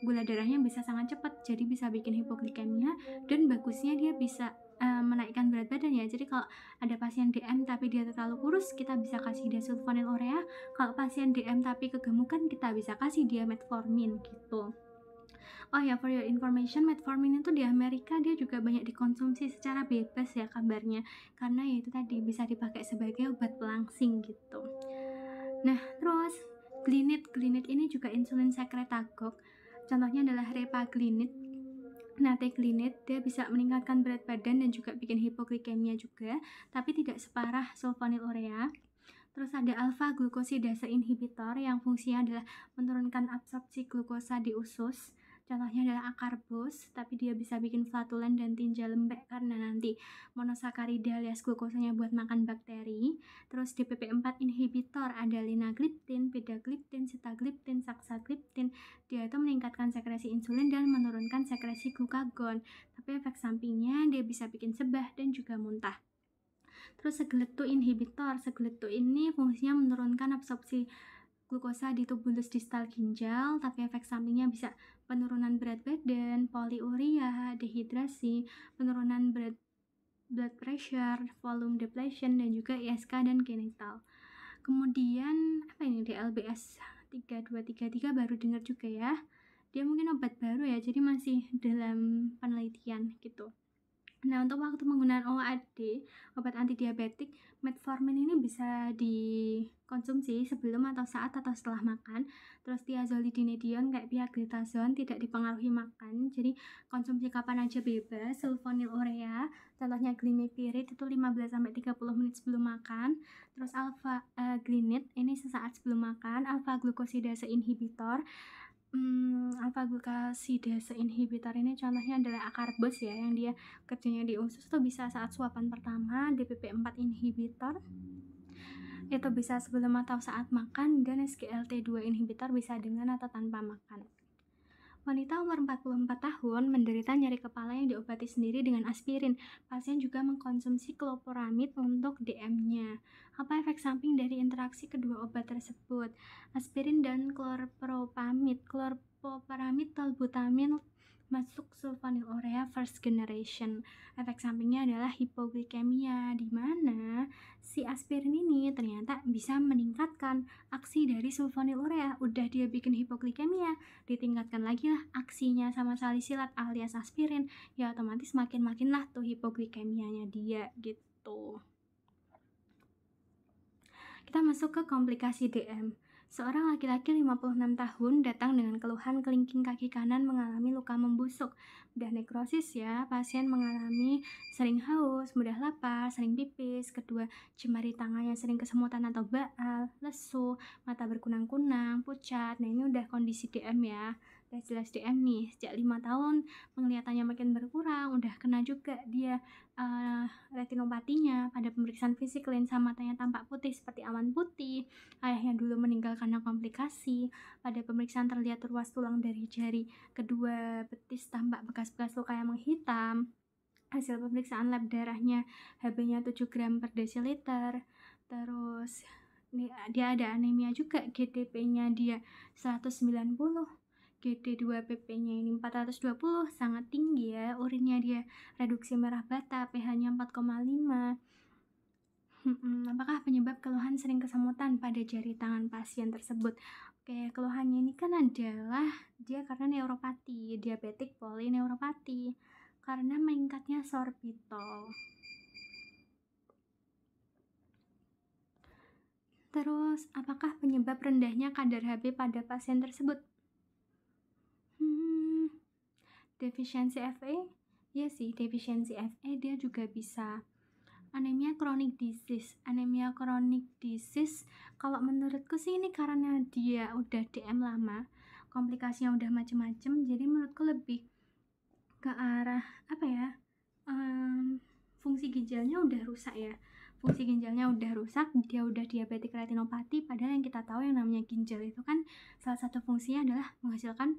gula darahnya bisa sangat cepat, jadi bisa bikin hipoglikemia, dan bagusnya dia bisa menaikkan berat badan ya. Jadi kalau ada pasien DM tapi dia terlalu kurus, kita bisa kasih dia sulfonylurea. Kalau pasien DM tapi kegemukan, kita bisa kasih dia metformin gitu. Oh ya, for your information, metformin itu di Amerika dia juga banyak dikonsumsi secara bebas ya kabarnya, karena ya itu tadi bisa dipakai sebagai obat pelangsing gitu. Nah, terus glinit ini juga insulin sekretagog. Contohnya adalah repaglinit. Nah, teglinit dia bisa meningkatkan berat badan dan juga bikin hipoglikemia juga, tapi tidak separah sulfonylurea. Terus ada alpha glukosidase inhibitor yang fungsinya adalah menurunkan absorpsi glukosa di usus. Contohnya adalah akarbos, tapi dia bisa bikin flatulen dan tinja lembek karena nanti monosakarida alias glukosanya buat makan bakteri. Terus DPP4 inhibitor ada linagliptin, bedagliptin, sitagliptin, saxagliptin. Dia itu meningkatkan sekresi insulin dan menurunkan sekresi glukagon. Tapi efek sampingnya dia bisa bikin sebah dan juga muntah. Terus SGLT2 inhibitor. SGLT2 ini fungsinya menurunkan absorpsi glukosa di tubulus distal ginjal, tapi efek sampingnya bisa penurunan berat badan, poliuria, dehidrasi, penurunan blood pressure, volume depletion, dan juga ISK dan genital. Kemudian apa ini, DLBS 3233 baru dengar juga ya. Dia mungkin obat baru ya, jadi masih dalam penelitian gitu. Nah, untuk waktu penggunaan OAD, obat antidiabetik, metformin ini bisa dikonsumsi sebelum atau saat atau setelah makan. Terus thiazolidinedione kayak pioglitazone tidak dipengaruhi makan, jadi konsumsi kapan aja bebas. Sulfonylurea, contohnya glimepiride itu 15-30 menit sebelum makan. Terus alpha glinit ini sesaat sebelum makan. Alpha glukosidase inhibitor, alpha glukosidase inhibitor ini contohnya adalah akarbos ya, yang dia kerjanya di usus tuh bisa saat suapan pertama. DPP4 inhibitor itu bisa sebelum atau saat makan, dan SGLT2 inhibitor bisa dengan atau tanpa makan. Wanita umur 44 tahun menderita nyeri kepala yang diobati sendiri dengan aspirin. Pasien juga mengkonsumsi cloporamid untuk DM-nya. Apa efek samping dari interaksi kedua obat tersebut? Aspirin dan chlorpropamid. Chlorpropamid tolbutamil masuk sulfonylurea first generation. Efek sampingnya adalah hipoglikemia, di mana si aspirin ini ternyata bisa meningkatkan aksi dari sulfonylurea. Udah dia bikin hipoglikemia, ditingkatkan lagi lah aksinya sama salisilat alias aspirin, ya otomatis makin lah tuh hipoglikemianya dia gitu. Kita masuk ke komplikasi DM. Seorang laki-laki 56 tahun datang dengan keluhan kelingking kaki kanan mengalami luka membusuk. Udah nekrosis ya, pasien mengalami sering haus, mudah lapar, sering pipis, kedua jemari tangannya sering kesemutan atau baal, lesu, mata berkunang-kunang, pucat. Nah, ini udah kondisi DM ya. Udah jelas DM nih, sejak 5 tahun penglihatannya makin berkurang, udah kena juga dia retinopatinya. Pada pemeriksaan fisik lensa matanya tampak putih seperti awan putih. Ayahnya dulu meninggal karena komplikasi. Pada pemeriksaan terlihat ruas tulang dari jari kedua betis tampak bekas-bekas luka yang menghitam. Hasil pemeriksaan lab darahnya Hb-nya 7 gram per desiliter. Terus dia ada anemia juga, GDP-nya dia 190. GD2-PP-nya ini 420, sangat tinggi ya. Urinnya dia reduksi merah bata, pH-nya 4,5. Apakah penyebab keluhan sering kesemutan pada jari tangan pasien tersebut? Oke, keluhannya ini kan adalah dia karena neuropati, diabetik polineuropati, karena meningkatnya sorbitol. Terus, apakah penyebab rendahnya kadar Hb pada pasien tersebut? Defisiensi Fe? Ya sih, defisiensi Fe dia juga bisa. Anemia chronic disease. Anemia chronic disease, kalau menurutku sih ini karena dia udah DM lama, komplikasinya udah macem-macem, jadi menurutku lebih ke arah apa ya, fungsi ginjalnya udah rusak ya. Dia udah diabetik retinopati, padahal yang kita tahu yang namanya ginjal itu kan salah satu fungsinya adalah menghasilkan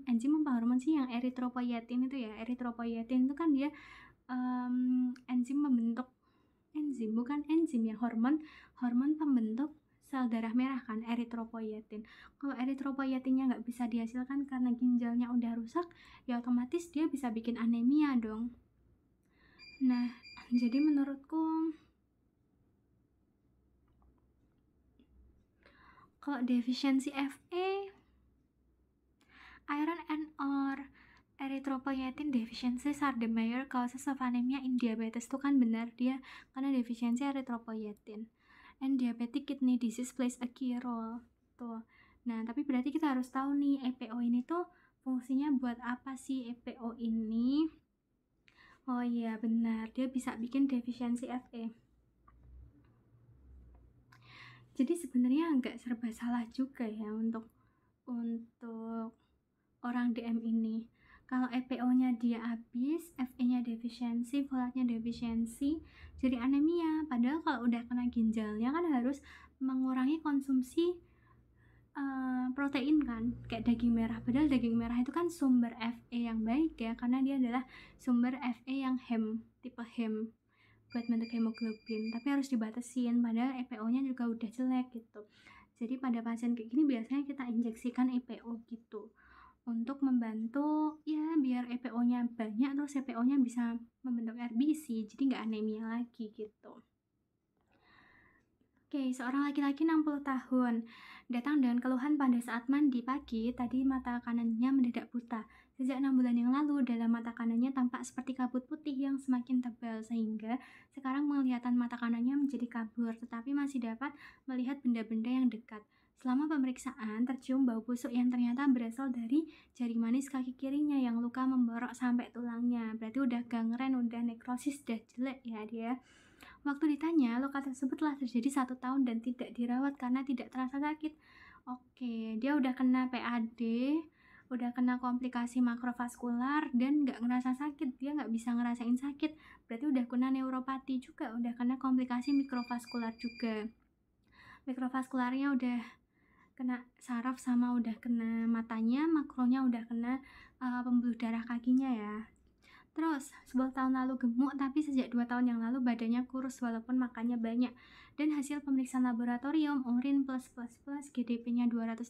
enzim apa hormon sih yang eritropoietin itu ya. Eritropoietin itu kan dia hormon pembentuk sel darah merah kan, eritropoietin. Kalau eritropoietinnya nggak bisa dihasilkan karena ginjalnya udah rusak, ya otomatis dia bisa bikin anemia dong. Nah, jadi menurutku kalau defisiensi Fe, iron and or erythropoietin deficiency are the major causes of anemia in diabetes. Itu kan benar, dia karena defisiensi erythropoietin. And diabetic kidney disease plays a key role. Tuh. Nah, tapi berarti kita harus tahu nih EPO ini tuh fungsinya buat apa sih EPO ini? Oh iya benar, dia bisa bikin defisiensi Fe. Jadi sebenarnya agak serba salah juga ya untuk orang DM ini. Kalau EPO-nya dia habis, Fe-nya defisiensi, folatnya defisiensi, jadi anemia. Padahal kalau udah kena ginjalnya kan harus mengurangi konsumsi protein kan, kayak daging merah. Padahal daging merah itu kan sumber Fe yang baik ya, karena dia adalah sumber Fe yang tipe hem buat bentuk hemoglobin. Tapi harus dibatasin, padahal EPO-nya juga udah jelek gitu. Jadi pada pasien kayak gini biasanya kita injeksikan EPO gitu, untuk membantu ya biar EPO-nya banyak, terus EPO-nya bisa membentuk RBC, jadi nggak anemia lagi gitu. Oke, seorang laki-laki 60 tahun datang dengan keluhan pada saat mandi pagi. Tadi mata kanannya mendadak buta. Sejak 6 bulan yang lalu, dalam mata kanannya tampak seperti kabut putih yang semakin tebal, sehingga sekarang penglihatan mata kanannya menjadi kabur, tetapi masih dapat melihat benda-benda yang dekat. Selama pemeriksaan, tercium bau busuk yang ternyata berasal dari jari manis kaki kirinya yang luka memborok sampai tulangnya. Berarti udah gangren, udah nekrosis, udah jelek ya dia. Waktu ditanya, luka tersebut telah terjadi 1 tahun dan tidak dirawat karena tidak terasa sakit. Oke, dia udah kena PAD, udah kena komplikasi makrovaskular dan nggak ngerasa sakit. Dia nggak bisa ngerasain sakit. Berarti udah kena neuropati juga, udah kena komplikasi mikrovaskular juga. Mikrovaskularnya udah kena saraf sama udah kena matanya, makronya udah kena pembuluh darah kakinya ya. Terus, 10 tahun lalu gemuk, tapi sejak 2 tahun yang lalu badannya kurus walaupun makannya banyak. Dan hasil pemeriksaan laboratorium, urin plus, GDP-nya 250,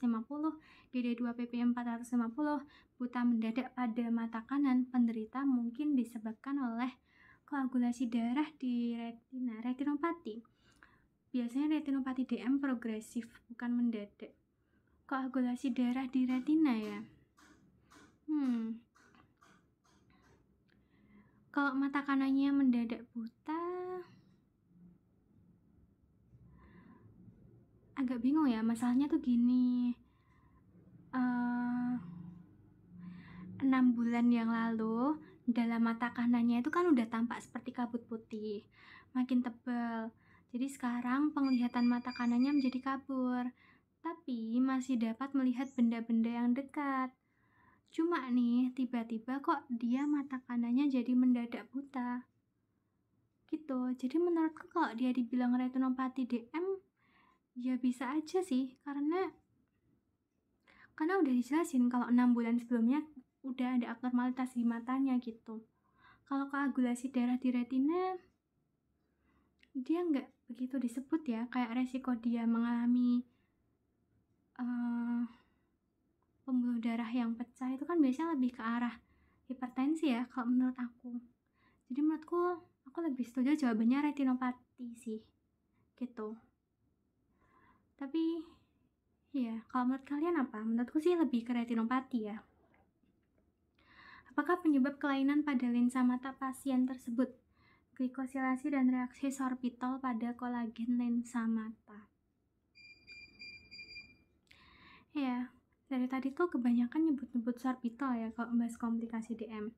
GD2-PP 450, buta mendadak pada mata kanan, penderita mungkin disebabkan oleh koagulasi darah di retina, retinopati. Biasanya retinopati DM progresif, bukan mendadak. Koagulasi darah di retina ya. Kalau mata kanannya mendadak buta, agak bingung ya. Masalahnya tuh gini, 6 bulan yang lalu dalam mata kanannya itu kan udah tampak seperti kabut putih, makin tebal. Jadi sekarang penglihatan mata kanannya menjadi kabur, tapi masih dapat melihat benda-benda yang dekat. Cuma nih, tiba-tiba kok dia mata kanannya jadi mendadak buta. Gitu. Jadi menurutku kalau dia dibilang retinopati DM, ya bisa aja sih, karena udah dijelasin kalau 6 bulan sebelumnya udah ada abnormalitas di matanya gitu. Kalau koagulasi darah di retina, dia nggak begitu disebut ya, kayak resiko dia mengalami pembuluh darah yang pecah itu kan biasanya lebih ke arah hipertensi ya kalau menurut aku. Jadi menurutku aku lebih setuju jawabannya retinopati sih gitu. Tapi ya kalau menurut kalian apa? Menurutku sih lebih ke retinopati ya. Apakah penyebab kelainan pada lensa mata pasien tersebut? Glikosilasi dan reaksi sorbitol pada kolagen lensa mata. Ya, dari tadi tuh kebanyakan nyebut-nyebut sorbitol ya kalau bahas komplikasi DM.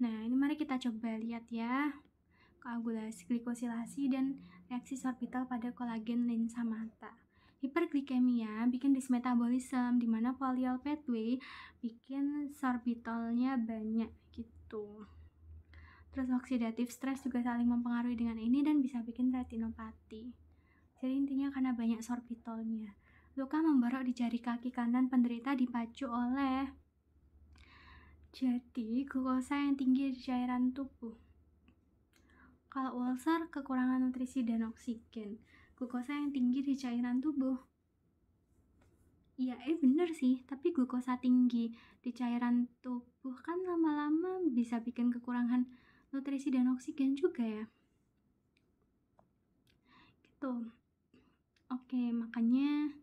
Nah, ini mari kita coba lihat ya. Koagulasi, glikosilasi, dan reaksi sorbitol pada kolagen lensa mata. Hiperglikemia bikin dysmetabolism, di mana polyol pathway bikin sorbitolnya banyak gitu. Terus oxidative stress juga saling mempengaruhi dengan ini dan bisa bikin retinopati. Jadi intinya karena banyak sorbitolnya. Luka memborok di jari kaki kanan penderita dipacu oleh glukosa yang tinggi di cairan tubuh. Kalau ulcer, kekurangan nutrisi dan oksigen. Glukosa yang tinggi di cairan tubuh. Iya, bener sih, tapi glukosa tinggi di cairan tubuh kan lama-lama bisa bikin kekurangan nutrisi dan oksigen juga ya. Gitu. Oke, makanya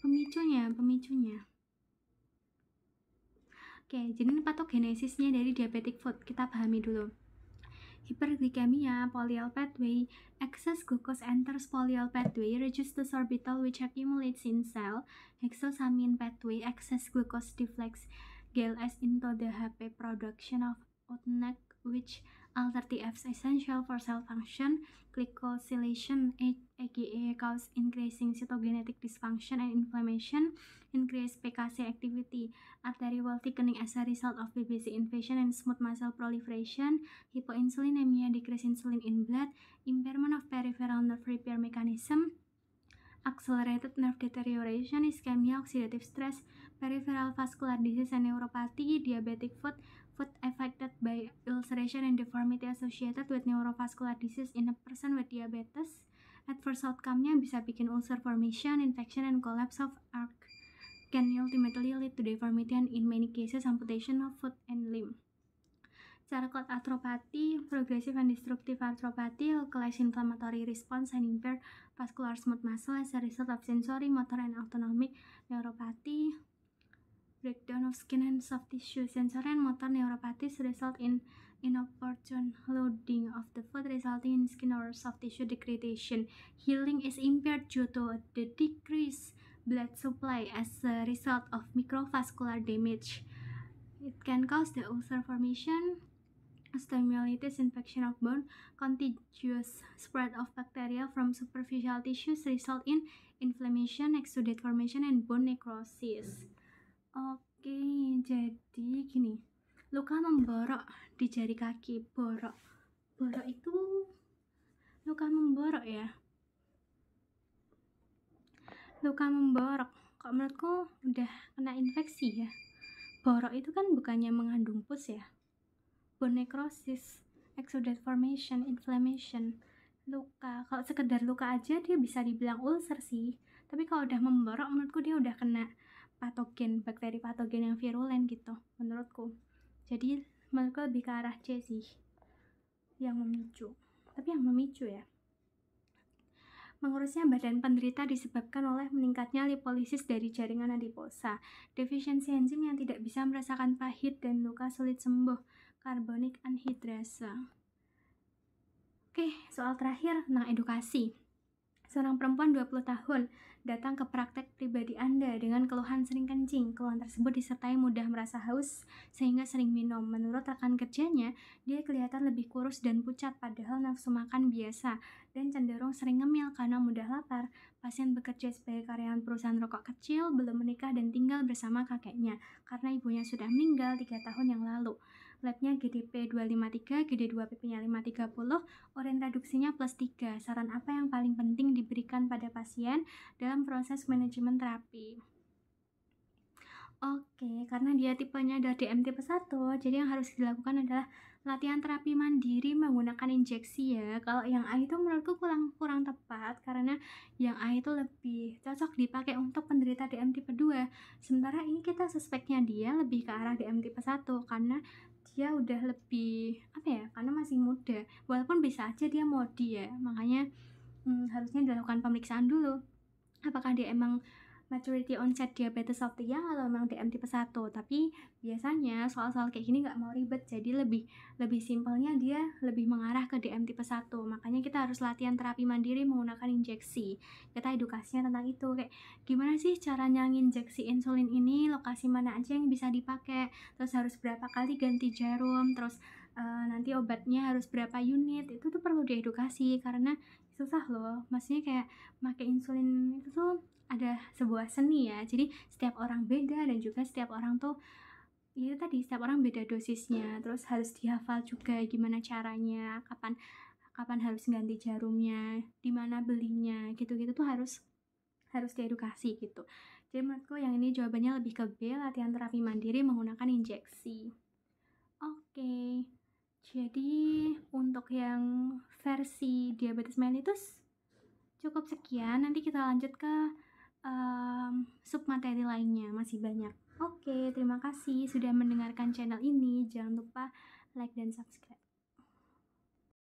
pemicunya. Oke, jadi ini patogenesisnya dari diabetic foot. Kita pahami dulu. Hyperglycemia, polyol pathway, excess glucose enters polyol pathway, reduces the sorbitol which accumulates in cell, hexosamin pathway, excess glucose deflects GLS into the HP production of OTNEC which alter the Fs essential for cell function. Glycosylation AGA cause increasing cytogenetic dysfunction and inflammation, increase PKC activity, arterial thickening as a result of BBC invasion and smooth muscle proliferation, hypoinsulinemia, decrease insulin in blood, impairment of peripheral nerve repair mechanism, accelerated nerve deterioration, ischemia, oxidative stress, peripheral vascular disease and neuropathy, diabetic foot affected by ulceration and deformity associated with neurovascular disease in a person with diabetes. Adverse outcome-nya bisa bikin ulcer formation, infection, and collapse of arc can ultimately lead to deformity and in many cases amputation of foot and limb. Charcot arthropathy, progressive and destructive arthropathy, localized inflammatory response and impaired vascular smooth muscle as a result of sensory, motor, and autonomic neuropathy. Breakdown of skin and soft tissue. Sensory and motor neuropathies result in inopportune loading of the foot, resulting in skin or soft tissue degradation. Healing is impaired due to the decreased blood supply as a result of microvascular damage. It can cause the ulcer formation, osteomyelitis, infection of bone, contagious spread of bacteria from superficial tissues, result in inflammation, exudate formation, and bone necrosis. Oke, jadi gini, luka memborok di jari kaki. Borok itu luka memborok ya. Luka memborok, kok menurutku udah kena infeksi ya. Borok itu kan bukannya mengandung pus ya. Bone necrosis, exudate formation, inflammation, luka. Kalau sekedar luka aja dia bisa dibilang ulcer sih. Tapi kalau udah memborok menurutku dia udah kena patogen, bakteri patogen yang virulen gitu menurutku. Jadi menurutku lebih ke arah C sih yang memicu. Tapi yang memicu ya, mengurusnya badan penderita disebabkan oleh meningkatnya lipolisis dari jaringan adiposa, defisiensi enzim yang tidak bisa merasakan pahit dan luka sulit sembuh, karbonic anhidrasa. Oke, soal terakhir tentang edukasi. Seorang perempuan 20 tahun datang ke praktek pribadi Anda dengan keluhan sering kencing. Keluhan tersebut disertai mudah merasa haus sehingga sering minum. Menurut rekan kerjanya, dia kelihatan lebih kurus dan pucat padahal nafsu makan biasa dan cenderung sering ngemil karena mudah lapar. Pasien bekerja sebagai karyawan perusahaan rokok kecil, belum menikah dan tinggal bersama kakeknya karena ibunya sudah meninggal 3 tahun yang lalu. Labnya GDP 253, GD2 PP-nya 530, urin reduksinya +3. Saran apa yang paling penting diberikan pada pasien dalam proses manajemen terapi? Oke, karena dia tipenya ada DM tipe 1, jadi yang harus dilakukan adalah latihan terapi mandiri menggunakan injeksi ya. Kalau yang A itu menurutku kurang tepat karena yang A itu lebih cocok dipakai untuk penderita DM tipe 2. Sementara ini kita suspeknya dia lebih ke arah DM tipe 1 karena dia udah lebih karena masih muda, walaupun bisa aja dia modi ya, makanya harusnya dilakukan pemeriksaan dulu apakah dia emang maturity onset diabetes of the young atau memang DM tipe 1. Tapi biasanya soal-soal kayak gini gak mau ribet, jadi lebih simpelnya dia lebih mengarah ke DM tipe 1. Makanya kita harus latihan terapi mandiri menggunakan injeksi. Kita edukasinya tentang itu, kayak gimana sih caranya nginjeksi insulin ini, lokasi mana aja yang bisa dipakai, terus harus berapa kali ganti jarum, terus nanti obatnya harus berapa unit, itu tuh perlu diedukasi karena susah loh. Maksudnya kayak pakai insulin itu tuh ada sebuah seni ya. Jadi setiap orang beda dan juga setiap orang tuh itu tadi setiap orang beda dosisnya. Terus harus dihafal juga gimana caranya, kapan kapan harus ganti jarumnya, di mana belinya, gitu-gitu tuh harus diedukasi gitu. Jadi menurutku yang ini jawabannya lebih ke B, latihan terapi mandiri menggunakan injeksi. Oke, jadi untuk yang versi diabetes mellitus cukup sekian. Nanti kita lanjut ke submateri lainnya, masih banyak. Oke, terima kasih sudah mendengarkan channel ini. Jangan lupa like dan subscribe.